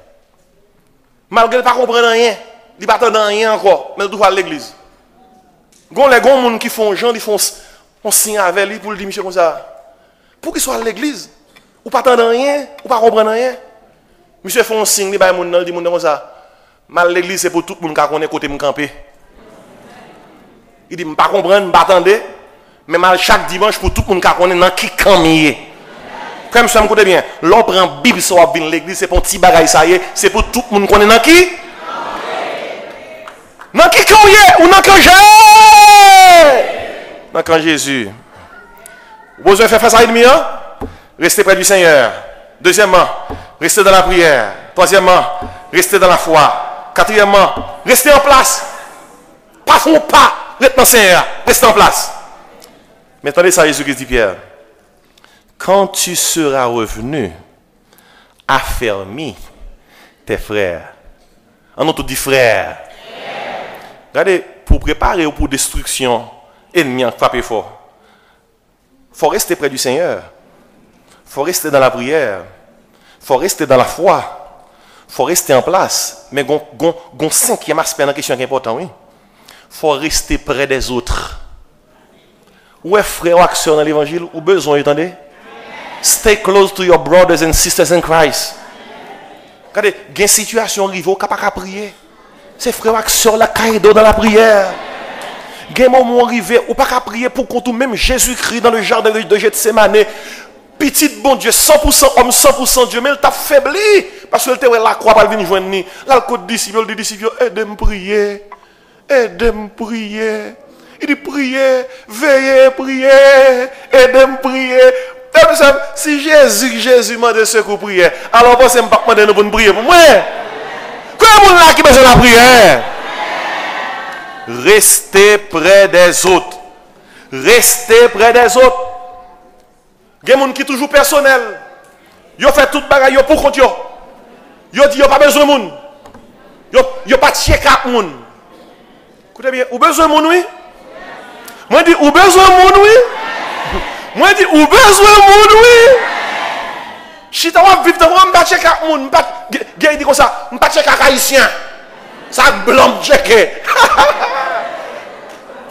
Malgré pas comprendre rien. Il ne pas rien encore, mais il doit aller à l'église. Les gens qui font gens, ils font un signe avec lui pour lui dire, monsieur, comme ça. Pour qu'il soit à l'église, ou pas attendre rien, ou pas comprendre rien. Monsieur fait un signe, il dit, comme ça. Mal l'église, c'est pour tout le monde qui connaît côté me camper. Il dit, je ne pas comprendre, je ne pas attendre, mais mal chaque dimanche pour tout le monde qui connaît dans qui camper. Comme ça, me écoutez bien, l'on prend la Bible sur l'église, c'est pour un petit bagage, ça y est, c'est pour tout le monde qui connaît dans qui. Dans qui croyez ou dans quand Jésus? Dans quand Jésus. Vous avez fait face à l'ennemi, hein? Restez près du Seigneur. Deuxièmement, restez dans la prière. Troisièmement, restez dans la foi. Quatrièmement, restez en place. Pas font pas, restez Seigneur, restez en place. Mais attendez ça, Jésus-Christ dit Pierre. Quand tu seras revenu, affermis tes frères. On a tout dit frères. Regardez, pour préparer ou pour destruction, ennemi en frappé fort. Il faut rester près du Seigneur. Il faut rester dans la prière. Il faut rester dans la foi. Il faut rester en place. Mais il cinquième aspect dans la question qui est important, oui. Il faut rester près des autres. Ouais, frère ou action dans l'évangile, ou besoin, attendez? Stay close to your brothers and sisters in Christ. Regardez, il y a une situation arrivée, on ne peut pas prier. C'est frère ou action, la caïdo dans la prière. Il y a un moment arrivé, on ne peut pas prier pour qu'on même Jésus-Christ dans le jardin de Gethsemane. Petit bon Dieu, 100% homme, 100% Dieu, mais il t'a faibli. Parce que il la croix pour venir joindre ni. Là, le disciple, dit disciple, aidez-moi prier. Aidez-moi prier. Il dit priez, veillez, priez, aidez-moi prier. Si Jésus m'a de secours prier, alors vous ne pas demander pour nous prier pour moi. Comment là qui besoin de la prière? Restez près des autres. Restez près des autres. Il y a des gens qui sont toujours personnels. Ils fait tout bagaille pour compte. Ils disent qu'ils n'ont pas besoin de monde. Ils n'ont pas de check-up monde. Écoutez bien, vous besoin de monde, oui? Moi, je dis, vous besoin de monde, oui? Moi, je dis, vous besoin de monde, oui? Si tu vas vivre, tu vas pas check-up monde. Il dit comme ça, je ne vais pas check-up haïtien. Ça blanc checké.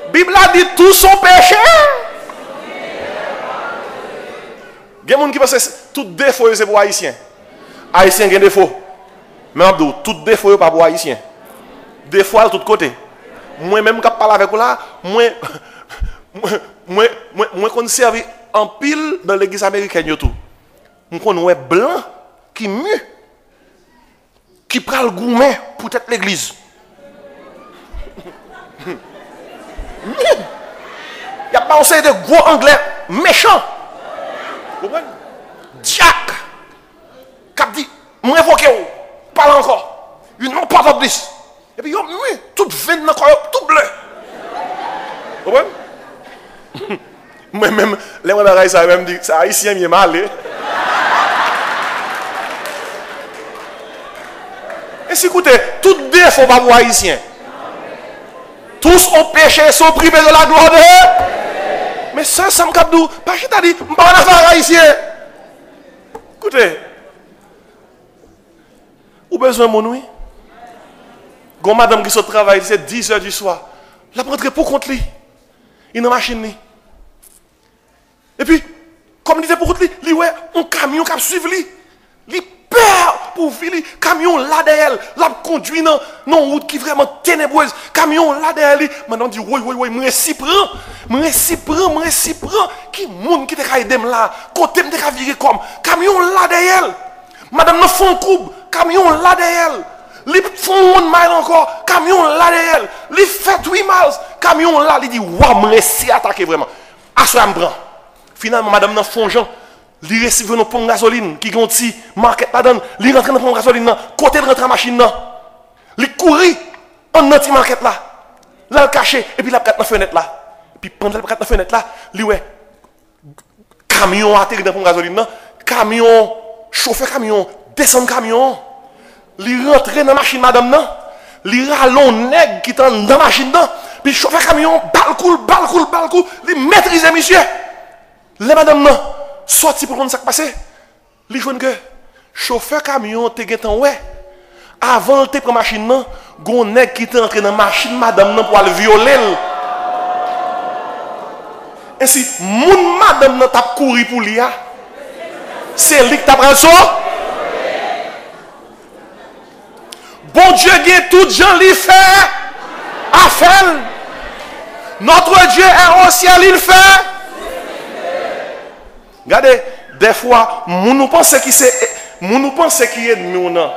La Bible a dit, tous sont péchés. Il y a des gens qui pensent que tout défaut c'est pour Haïtien. Haïtien a des défauts. Mais Abdou, tout défaut n'est pas pour Haïtien. Défaut à tous côtés. Moi-même, quand je parle avec vous là, moi, conserve en pile dans l'église américaine. Je connais blanc qui mue, qui prend le gourmet pour être l'église. Il y a pas un de gros anglais méchants. Vous comprenez? Jack, qui dit, moi évoqué, parle encore. Il n'ont pas de plus. Et puis, tout veine encore, tout bleu. Vous comprenez? Moi-même, les gens ça même dit, c'est haïtien, il est mal. Et si écoutez, tout défaut pas pour haïtien. Tous ont péché, sont privés de la gloire de Dieu. Mais ça, Sam Kabdou, parce que tu as dit, je ne suis pas un haïtien. Écoutez, vous avez besoin de mon oui? Quand madame qui se travaille, c'est 10 h du soir. La prendrait pour compte lui. Il a une machine. Et puis, comme il était pour compte lui, il y a un camion qui suit lui. Il perd pour venir. Camion là derrière, là conduit dans une route qui est vraiment ténébreuse. Camion là derrière lui. Madame dit, oui, moi si prend. Qui monde qui te aidé là? Côté me te virer comme. Camion là derrière. Madame ne font coupe. Camion là derrière. Li font 1 mile encore. Camion là derrière. Li fait 8 miles. Camion là, il dit, waouh, moi si attaqué vraiment. À ce me prend. Finalement, madame n'a font Jean. Li receive nos pompes gasoline qui ont petit market là-dedans. Li rentre dans pompe gasoline côté de rentrer la machine là. Li courir en anti market là. Là le caché et puis la prête dans fenêtre là. Et puis pendant la prête dans fenêtre là, li ouais camion atterri dans pompe gasoline là, camion chauffeur camion, descend camion. Li rentre dans la machine madame là. Li ralon nèg qui dans la machine là. Puis chauffeur camion balle coule, li maîtrise monsieur. Les madame là sorti pour qu'on ça passé. Li joine que chauffeur camion te gen tan ouais. Avant te prend machine nan, gon nèg qui te entré dans machine madame nan pour aller violer. Ainsi moun madame nan t'a couru pour lui a. C'est lui qui t'a pris ça. Bon Dieu gen tout gens li fait à faire. Notre Dieu est au ciel, il fait. Regardez, des fois, nous pensons qu'il est nous non.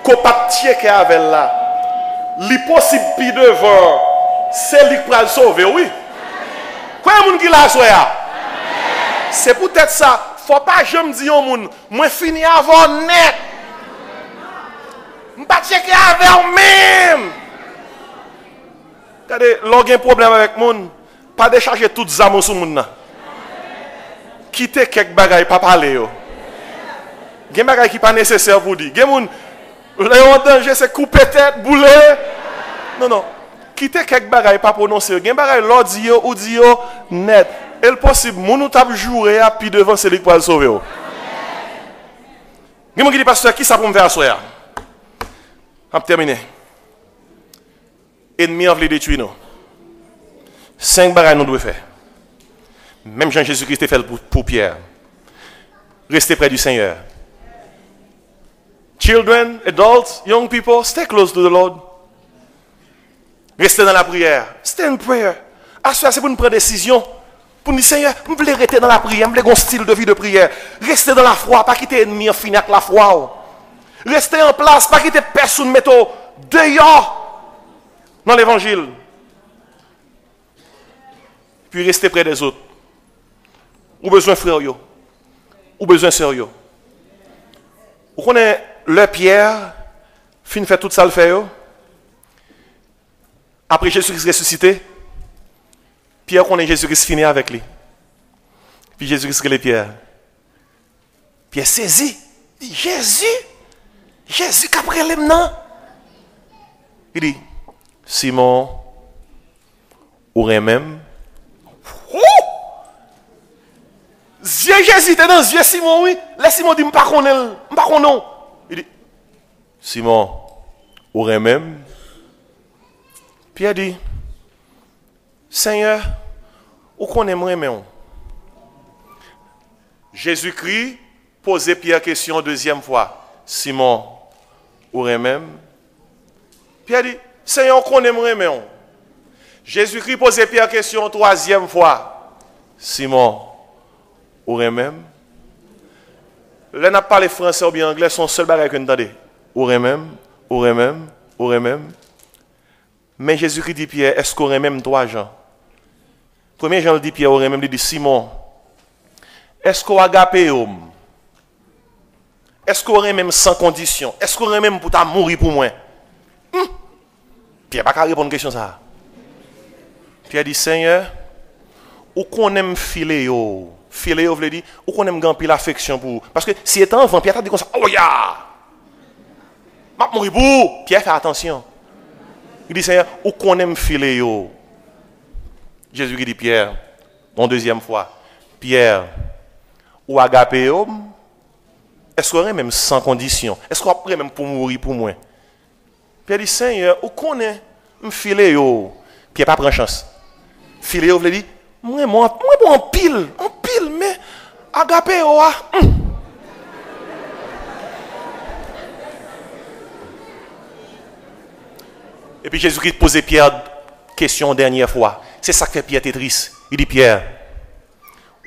Qu'on pas checker avec là. L'impossible puis devant, c'est lui qui va le sauver, oui. Quoi moun qui l'a sauvé? C'est peut-être ça. Faut pas jamais dire au monde, moi fini avant net. checker avec même. Regardez, lorsqu'il y a un problème avec le monde, pas décharger toutes les âmes sur le monde. Quittez quelques bagailles, pas parler. Il y a des bagailles qui ne sont pas nécessaires pour dire. Il y a des danger, c'est couper tête, bouler. Non. Quittez quelques bagailles, pas prononcer. Il y a des bagailles, l'audio ou dit net. Et le possible, mon tape jouer à puis devant celui qui va le sauver. Il y a des gens qui disent, pasteur, qui ça pour me faire asseoir? On va terminer. Ennemi en veut détruire nous. 5 bagailles nous devons faire. Même Jean-Jésus-Christ fait pour Pierre. Restez près du Seigneur. Children, adults, young people, stay close to the Lord. Restez dans la prière. Stay in prayer. C'est pour nous prendre des décisions. Pour nous dire, Seigneur, je veux rester dans la prière. Je veux un style de vie de prière. Restez dans la foi. Pas quitter l'ennemi en finir avec la foi. Restez en place. Pas quitter personne mettre dehors dans l'évangile. Puis restez près des autres. Ou besoin frère yo. Ou besoin sœur yo. Vous connaissez le Pierre, fin fait tout ça le fait yo. Après Jésus-Christ ressuscité, Pierre connaît Jésus-Christ fini avec lui. Puis Jésus-Christ les Pierre. Pierre saisi, dit Jésus qu'après les non. Il dit Simon, aurait même Jésus était dans les yeux Simon, oui. Là, Simon dit, je ne sais pas non. Il dit, Simon, aurait même. Pierre dit, Seigneur, où qu'on aimerait même? Jésus-Christ posait Pierre question deuxième fois. Simon, aurait même. Pierre dit, Seigneur, où qu'on aimerait même? Jésus-Christ posait Pierre question troisième fois. Simon, aurait même. Là, n'a pas parlé français ou bien anglais, son seul bagage que nous entendons. Aurait même. Mais Jésus-Christ dit Pierre, est-ce qu'aurait même toi, Jean? Premier Jean dit Pierre, aurait même, il dit Simon, est-ce qu'on a agapé homme? Est-ce qu'on aurait même sans condition? Est-ce qu'on aurait même pour ta mourir pour moi? Pierre, pas qu'à répondre à une question ça. Pierre dit Seigneur, ou qu'on aime filéo? Filéo veut dire, ou qu'on aime gamper l'affection pour. Parce que si étant enfant, Pierre t'a dit comme ça, oh ya! M'a mourir pour. Pierre fait attention. Il dit Seigneur, ou qu'on aime filéo? Jésus qui dit Pierre, en deuxième fois, Pierre, ou agapé homme? Est-ce qu'on aurait même sans condition? Est-ce qu'on aurait même pour mourir pour moi? Pierre dit Seigneur, ou qu'on aime filéo? Pierre pas prend chance. Filéo veut dire, moi bon en pile, mais agapé oa. Et puis Jésus-Christ posait Pierre question une dernière fois. C'est ça que fait Pierre triste. Il dit Pierre,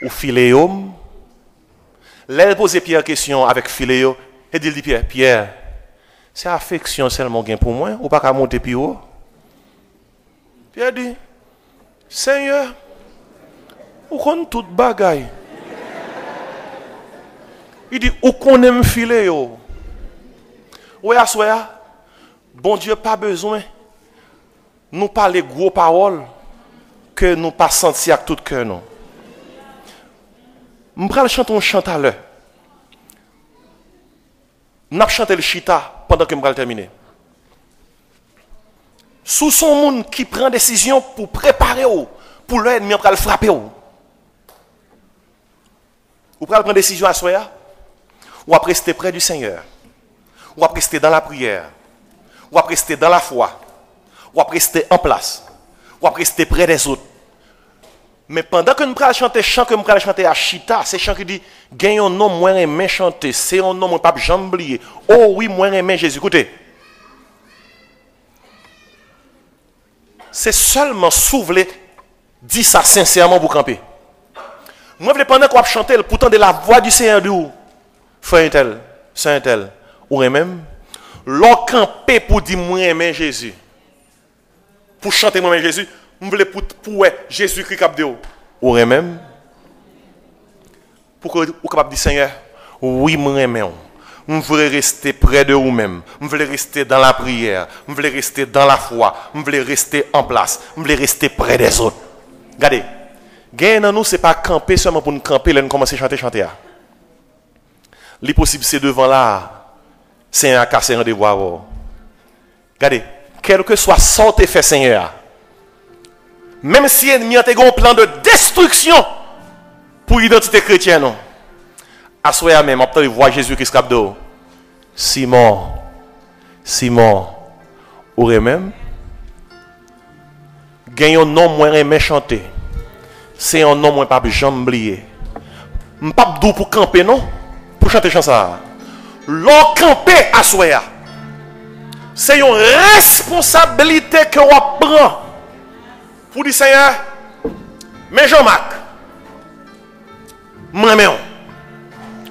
ou filéo? Là, il posait Pierre question avec filéo. Et il dit Pierre, c'est affection seulement gain pour moi, ou pas qu'à monter plus haut? Pierre dit, Seigneur, ou qu'on tout bagaille. Il dit, ou qu'on aime filer yo. Ouais, assoya, bon Dieu, pas besoin. Nous parler gros paroles que nous pas sentir avec tout cœur non. Je vais chanter un chant à l'heure. Je vais chanter le chita pendant que je vais terminer. Sous son monde qui prend décision pour préparer pour l'ennemi pour le frapper. Vous pouvez prendre décision à soi, ou à rester près du Seigneur, ou à rester dans la prière, ou à rester dans la foi, ou à rester en place, ou à rester près des autres. Mais pendant que nous allons chanter chant que nous allons chanter à Chita, c'est chant qui dit gagne un nom moins aimé chanter, c'est un nom moins pas jamais oublier. Oh oui, moins aimé Jésus. Écoutez. C'est seulement souffler, dit ça sincèrement pour camper. Moi, pendant qu'on chante, pourtant de la voix du Seigneur de où? Frère tel, saint tel, ou même, l'on camper pour dire moi aimer Jésus. Pour chanter moi aimer Jésus, je voulais pour Jésus-Christ cap de où? Ou même, pour que vous capable dire Seigneur, oui moi aimer. Je voulais rester près de vous-même. Je voulais rester dans la prière. Je voulais rester dans la foi. Je voulais rester en place. Je voulais rester près des autres. Regardez. Gagner dans nous, ce n'est pas camper seulement pour nous camper, là nous commencer à chanter. Les possible, c'est devant là. C'est un casse rendez-vous à vous. Regardez. Quel que soit sorte et fait Seigneur. Même si l'ennemi a un plan de destruction pour l'identité chrétienne, non. Assoyez même, après voir Jésus-Christ capdo. Simon, aurait même gagne un nom moins aimé chanter. C'est un nom moins pas jamais oublié. M'pas dou pour camper non, pour chanter chanson ça. L'on camper assoyez. C'est une responsabilité que on prend pour dire Seigneur, mais Jean-Marc, moi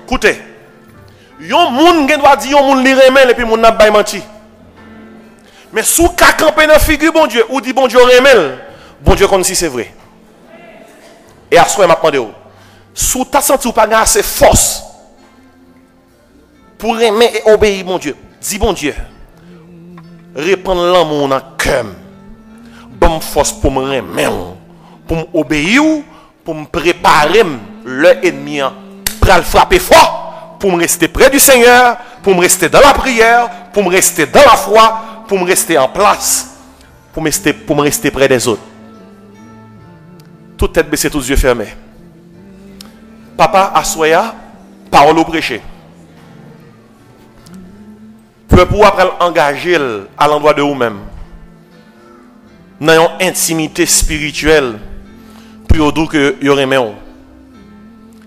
écoutez, yon moun gen doit dire yon moun li remel et puis moun n'a pas menti. Mais sous ka camper dans figure bon Dieu ou dit bon Dieu remel, bon Dieu comme si c'est vrai. Et à soi m'a demandé ou sous ta senti ou pas assez force pour aimer et obéir mon Dieu. Dis bon Dieu, répandre l'amour dans cœur. Bonne force pour me remettre, pour m'obéir, pour me préparer le ennemi pour le frapper fort, pour me rester près du Seigneur, pour me rester dans la prière, pour me rester dans la foi, pour me rester en place, pour me rester près des autres. Toute tête baissée, tous les yeux fermés. Papa, assoya, parole au prêcher. Pour pouvoir engager à l'endroit de vous-même. Dans une intimité spirituelle pour dire que vous aimez.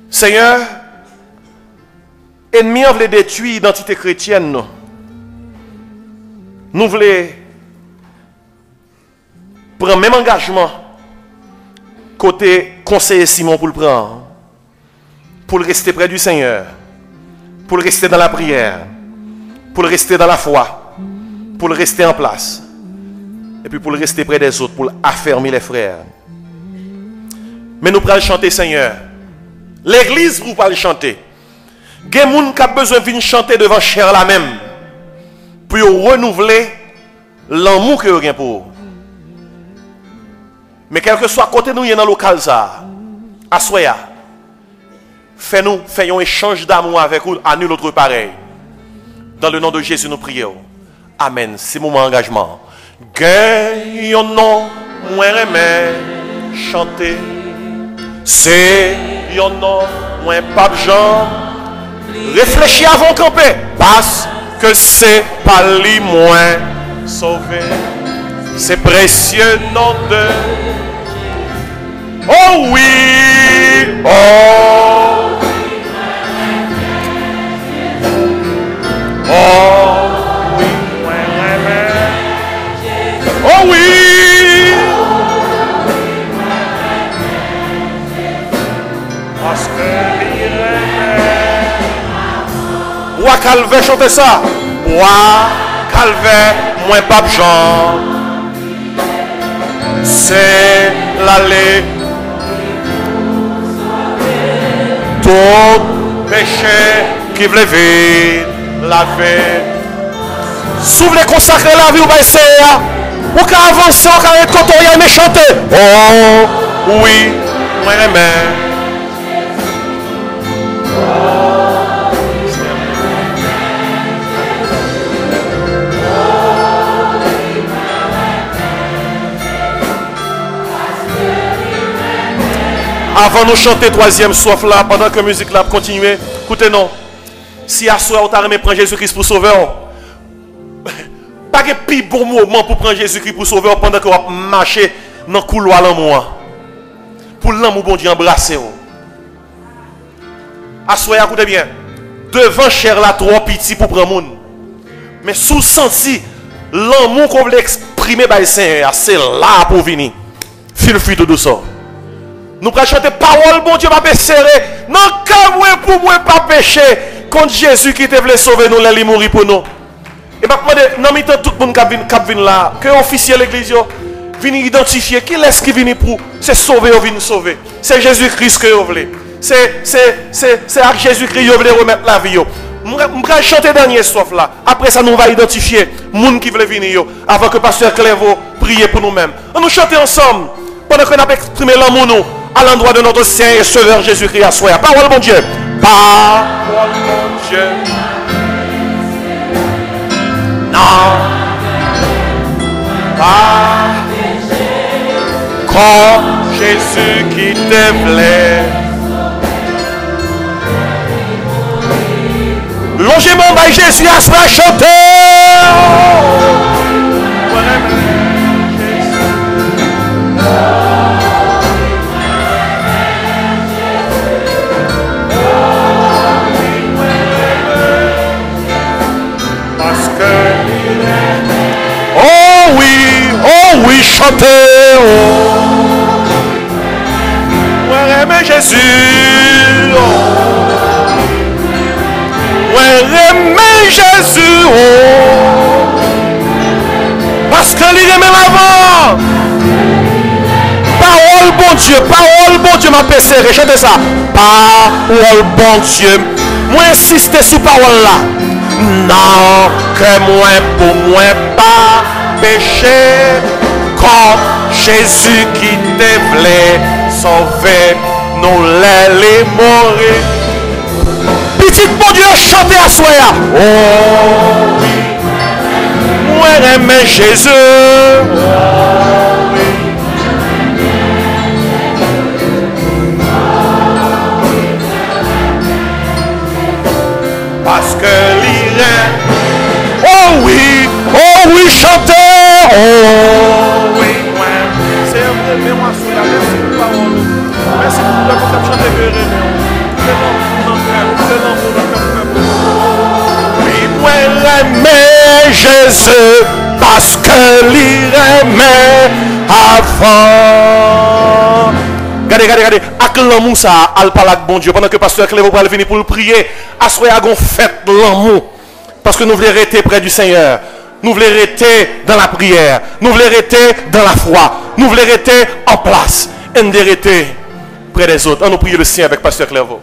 Seigneur, ennemi veut détruire l'identité chrétienne. Nous voulons prendre le même engagement côté conseiller Simon pour le prendre. Pour rester près du Seigneur. Pour rester dans la prière. Pour rester dans la foi. Pour rester en place. Et puis pour rester près des autres, pour affermir les frères. Mais nous pourrons chanter Seigneur. L'église vous parle chanter. Il y a des gens qui ont besoin de venir chanter devant chair la même. Pour renouveler l'amour que vous avez pour eux. Mais quel que soit côté nous, il y a dans le local ça. Assoya. Fais-nous un échange d'amour avec vous, à nul autre pareil. Dans le nom de Jésus, nous prions. Amen. C'est mon engagement. Gagne un nom, moi remets, chanter. C'est un nom, moi pape Jean. Réfléchis avant de camper. Parce que c'est pas lui moins sauvé. C'est précieux nom de. Oh oui! Oh! Oh! Oh oui! Parce que Roi Calvaire chante ça. Roi Calvaire, moi pape Jean. C'est l'aller. Tout péché qui voulait vivre la vie. Souvenez consacrer la vie ou pas essayer. Ou qu'à avancer, ou qu'à être content, il y a chanter. Oh, oui, moi j'aime. Avant de chanter troisième soif là, pendant que la musique là continue, écoutez non. Si à soir vous avez prendre Jésus-Christ pour sauver, pas de plus bon moment pour prendre Jésus-Christ pour sauver pendant que vous marchez dans le couloir l'amour. Pour l'amour bon Dieu embrasser. À soir, écoutez bien. Devant cher là trop petit pour prendre monde. Mais sous senti l'amour qu'on veut exprimer par le Seigneur, c'est là pour venir. Fil tout doucement. Nous allons chanter parole, bon Dieu, pas serré. Non, quand moi pour moi pas péché. Contre Jésus qui te voulait sauver nous, il mourir pour nous. Et maintenant, non, mais tout le monde qui vient là, que officier de l'église, vient identifier qui est-ce qui vient pour. C'est sauver ou vient sauver. C'est Jésus-Christ que vous voulez. C'est à Jésus-Christ que vous voulez remettre la vie. Je vais chanter dernier strophe là. Après ça, nous va identifier les gens qui veulent venir avant que Pasteur Clévo prie pour nous-mêmes. On nous chanter ensemble pendant qu'on a exprimé l'amour nous à l'endroit de notre Seigneur et Sauveur Jésus-Christ à soi. Parole mon Dieu. Parole mon Dieu. Non. Pas comme Jésus qui te plaît. Longez-moi by Jésus à soi chanter. Parce que oh oui, chantez. Ouais, mais Jésus. Mais Jésus, parce que il aimait l'avant. Parole bon Dieu m'a persévéré. Chantez ça. Parole bon Dieu. Moi insister sur parole là. Non, que moi pour moi pas péché. Comme Jésus qui te voulait sauver, nous les mourir. Petit bon Dieu, chantez à soi. Oh oui. Moi j'aime Jésus. Oh oui. Parce que l'Iran. Oh oui, chantez. Oh oui, moi. C'est vrai, mais moi, merci pour la parole. Merci pour la parole. Chanter oui, moi j'aimais Jésus parce que l'aimait avant. Regardez, acclamons ça, al parler avec bon Dieu. Pendant que Pasteur Clévo va venir pour le prier, assoyez à gon fête l'amour. Parce que nous voulons rester près du Seigneur. Nous voulons rester dans la prière. Nous voulons rester dans la foi. Nous voulons rester en place. Et nous rester près des autres. On nous prie le Seigneur avec Pasteur Clévo.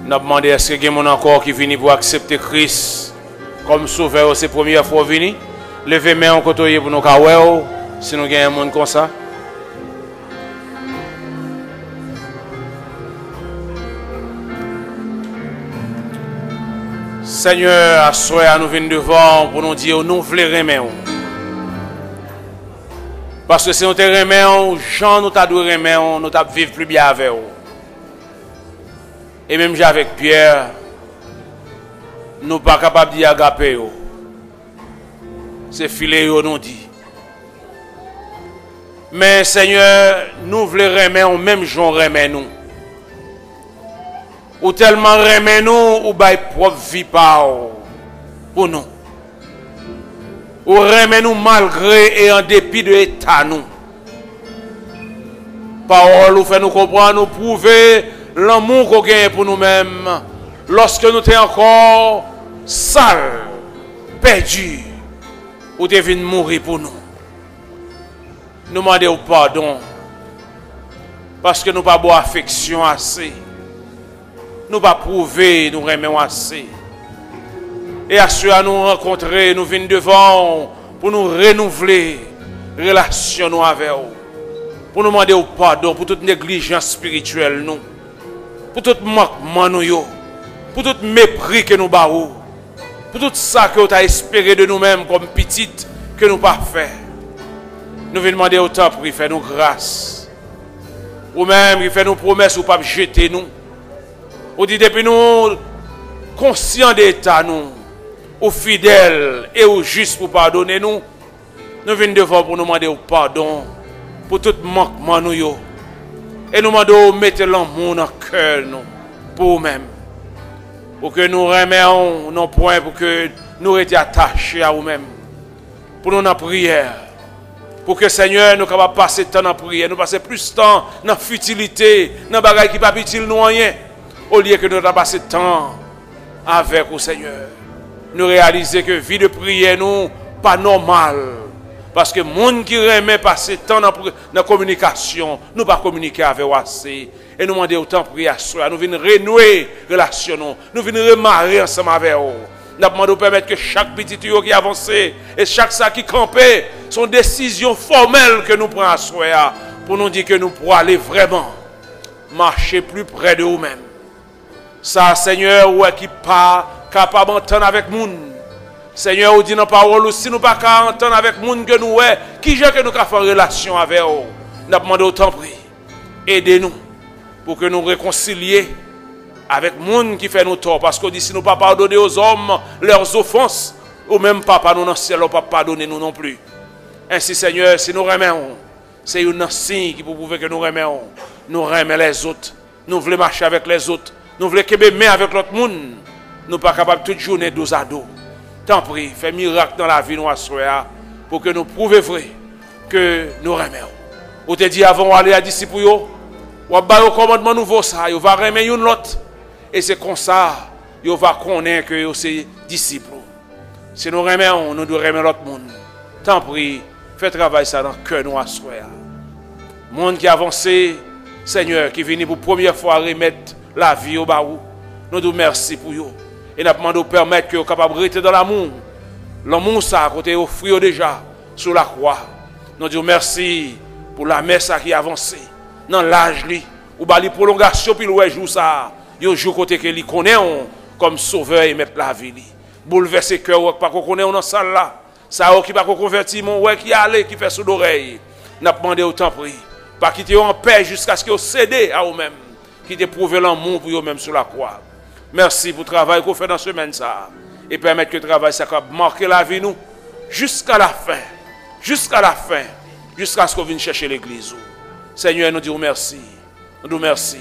Nous avons demandé est-ce qu'il y a quelqu'un encore qui vient pour accepter Christ comme sauveur, c'est la première fois venir. Levez main en côté pour nous faire, si nous avons un monde comme ça. Seigneur, à soir, nous venons devant pour nous dire nous voulons remettre. Parce que si nous te remettons, Jean nous t'a dû remettre, nous t'a vivre plus bien avec vous. Et même avec Pierre, nous ne sommes pas capables d'y agaper. C'est filet, nous dit. Mais Seigneur, nous voulons remettre, même Jean remet nous. Ou tellement remet nous, ou bail propre vie pour nous. Ou remet nous malgré et en dépit de l'état nous. Parole ou fait nous comprendre, nous prouver l'amour qu'on gagne pour nous-mêmes lorsque nous sommes encore sales, perdus, ou devons mourir pour nous. Nous demandons pardon parce que nous n'avons pas affection assez. Nous pas prouver, nous remettons assez. Et à ceux à nous rencontrer, nous venons devant pour nous renouveler relation avec vous. Pour nous demander pardon pour toute négligence spirituelle nous. Pour tout manquement nous, pour tout mépris que nous avons, pour tout ça que nous avons espéré de nous-mêmes comme petites que nous pas fait. Nous venons demander autant pour faire nous grâce. Ou même il fait nous promesses ou pas jeter nous. Ou dit depuis nous conscients d'état nous, ou fidèles et ou justes pour pardonner nous. Nous venons devant pour nous demander pardon pour tout manquement nous. Et nous demandons de mettre l'amour dans le cœur pour nous-mêmes. Pour que nous remettions nos points, pour que nous restions attachés à nous-mêmes. Pour nous dans la prière. Pour que Seigneur nous capables de passer temps dans la prière. Nous passer plus de temps dans la futilité, dans les bagages qui ne sont pas utiles nous rien. Au lieu que nous passer temps avec vous Seigneur. Nous réaliser que vie de prière nous pas normal. Parce que les gens qui remet passer temps dans la communication, nous ne pas communiquer avec eux assez. Et nous demandons autant prier à soi. Nous venons renouer les relations. Nous venons remarrer ensemble avec eux. Nous demandons de permettre que chaque petit tuyau qui avance et chaque sac qui campe sont décisions formelles que nous prenons à soi pour nous dire que nous pourrons aller vraiment marcher plus près de nous-mêmes. Ça, Seigneur, ouais, qui pas capable d'entendre avec nous. Seigneur, vous dit dans la parole, si nous ne pouvons pas entendre avec les gens que nous sommes, qui est que nous avons fait relation avec eux? Nous demandons autant prier. Aidez-nous pour que nous réconcilions avec les gens qui font nos torts. Parce que si nous ne pouvons pas pardonner aux hommes leurs offenses, ou même Papa, nous dans le ciel, nous ne pouvons pas pardonner nous non plus. Ainsi, Seigneur, si nous remettons, c'est un signe qui peut prouver que nous remettons. Nous remettons les autres. Nous voulons marcher avec les autres. Nous voulons aimer avec l'autre monde. Nous ne sommes pas capables toute journée dos à dos. Tant pis, fais miracle dans la vie nous pour que nous prouvions vrai que nous remettons. Vous te dit avant d'aller à disciples, vous avez un commandement nouveau, ça, vous va remettre une l'autre. Et c'est comme ça, vous va connaître que c'est disciples. Si nous remettons, nous devons remettre l'autre monde. Tant pis, fais travailler ça dans le cœur nous Le monde qui avance, Seigneur, qui vient pour la première fois remettre la vie au baou, nous devons merci pour vous. Et nous demandons de permettre que vous soyez capables de rester dans l'amour. L'amour, ça, côté offert déjà sur la croix. Nous disons merci pour la messe qui a avancé. Dans l'âge, ou la prolongation, puis le jour ça. Il joue côté que lui connaît comme sauveur et mettre la vie. Bouleverser le cœur, pas qu'on connaît dans la salle là. Ça, qui pas converti, mon ouais, qui allait, qui fait sous l'oreille. Nous demandons autant prix. Pas quitter en paix jusqu'à ce que vous cédez à vous-même. Qui t'éprouve l'amour pour vous-même sur la croix. Merci pour le travail qu'on fait dans ce semaine ça. Et permettre que le travail ça marquer la vie nous jusqu'à la fin. Jusqu'à la fin. Jusqu'à ce qu'on vienne chercher l'église. Seigneur, nous disons merci. Nous disons merci.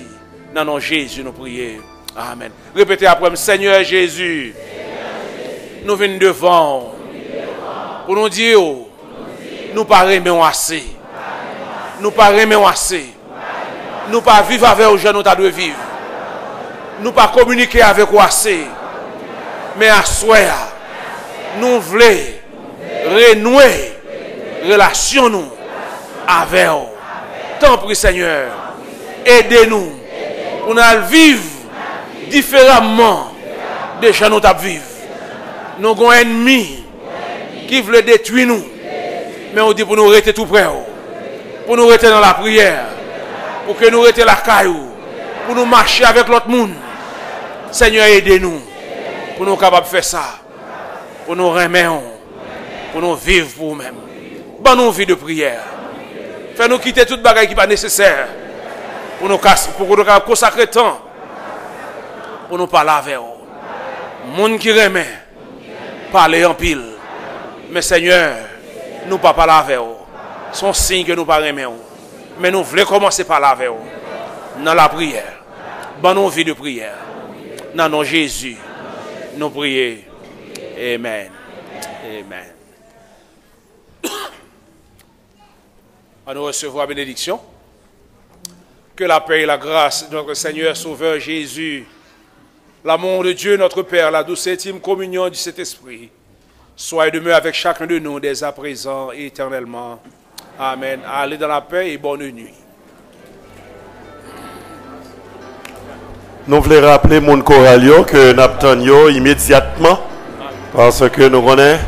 Dans le nom de Jésus, nous prions. Amen. Répétez après moi, Seigneur Jésus. Nous venons devant. Pour nous dire, nous ne pas aimer assez. Nous ne pas aimer assez. Nous ne pas vivre avec les gens nous avons vivre. Nous ne pas communiquer avec vous assez. Mais à soi, nous voulons renouer relation nous avec vous. Tant pis Seigneur, aidez-nous pour nous vivre différemment des gens nous avons vivre. Nous avons un ennemi qui veut détruire nous. Mais on dit pour nous rester tout près. Pour nous rester dans la prière. Pour que nous restions la caillou. Pour nous marcher avec l'autre monde. Seigneur, aidez-nous. Pour nous capables de faire ça. Pour nous remettre. Pour nous vivre pour nous-mêmes. Bonne nous vie de prière. Fais-nous quitter toute bagaille qui n'est pas nécessaire. Pour nous consacrer temps. Pour nous parler avec vous. Monde qui remet. Parler en pile. Mais Seigneur, nous ne pas parler avec vous. Son signe que nous ne pas remettre. Mais nous voulons commencer par la avec vous. Dans la prière. Bonne vie de prière. Dans le nom de Jésus. Nous prions. Amen. Amen. À nous recevoir la bénédiction. Que la paix et la grâce de notre Seigneur Sauveur Jésus, l'amour de Dieu notre Père, la douce et intime communion du Saint-Esprit, soit et demeure avec chacun de nous dès à présent et éternellement. Amen. Allez dans la paix et bonne nuit. Nous voulons rappeler mon choralio que nous attendons immédiatement parce que nous connaissons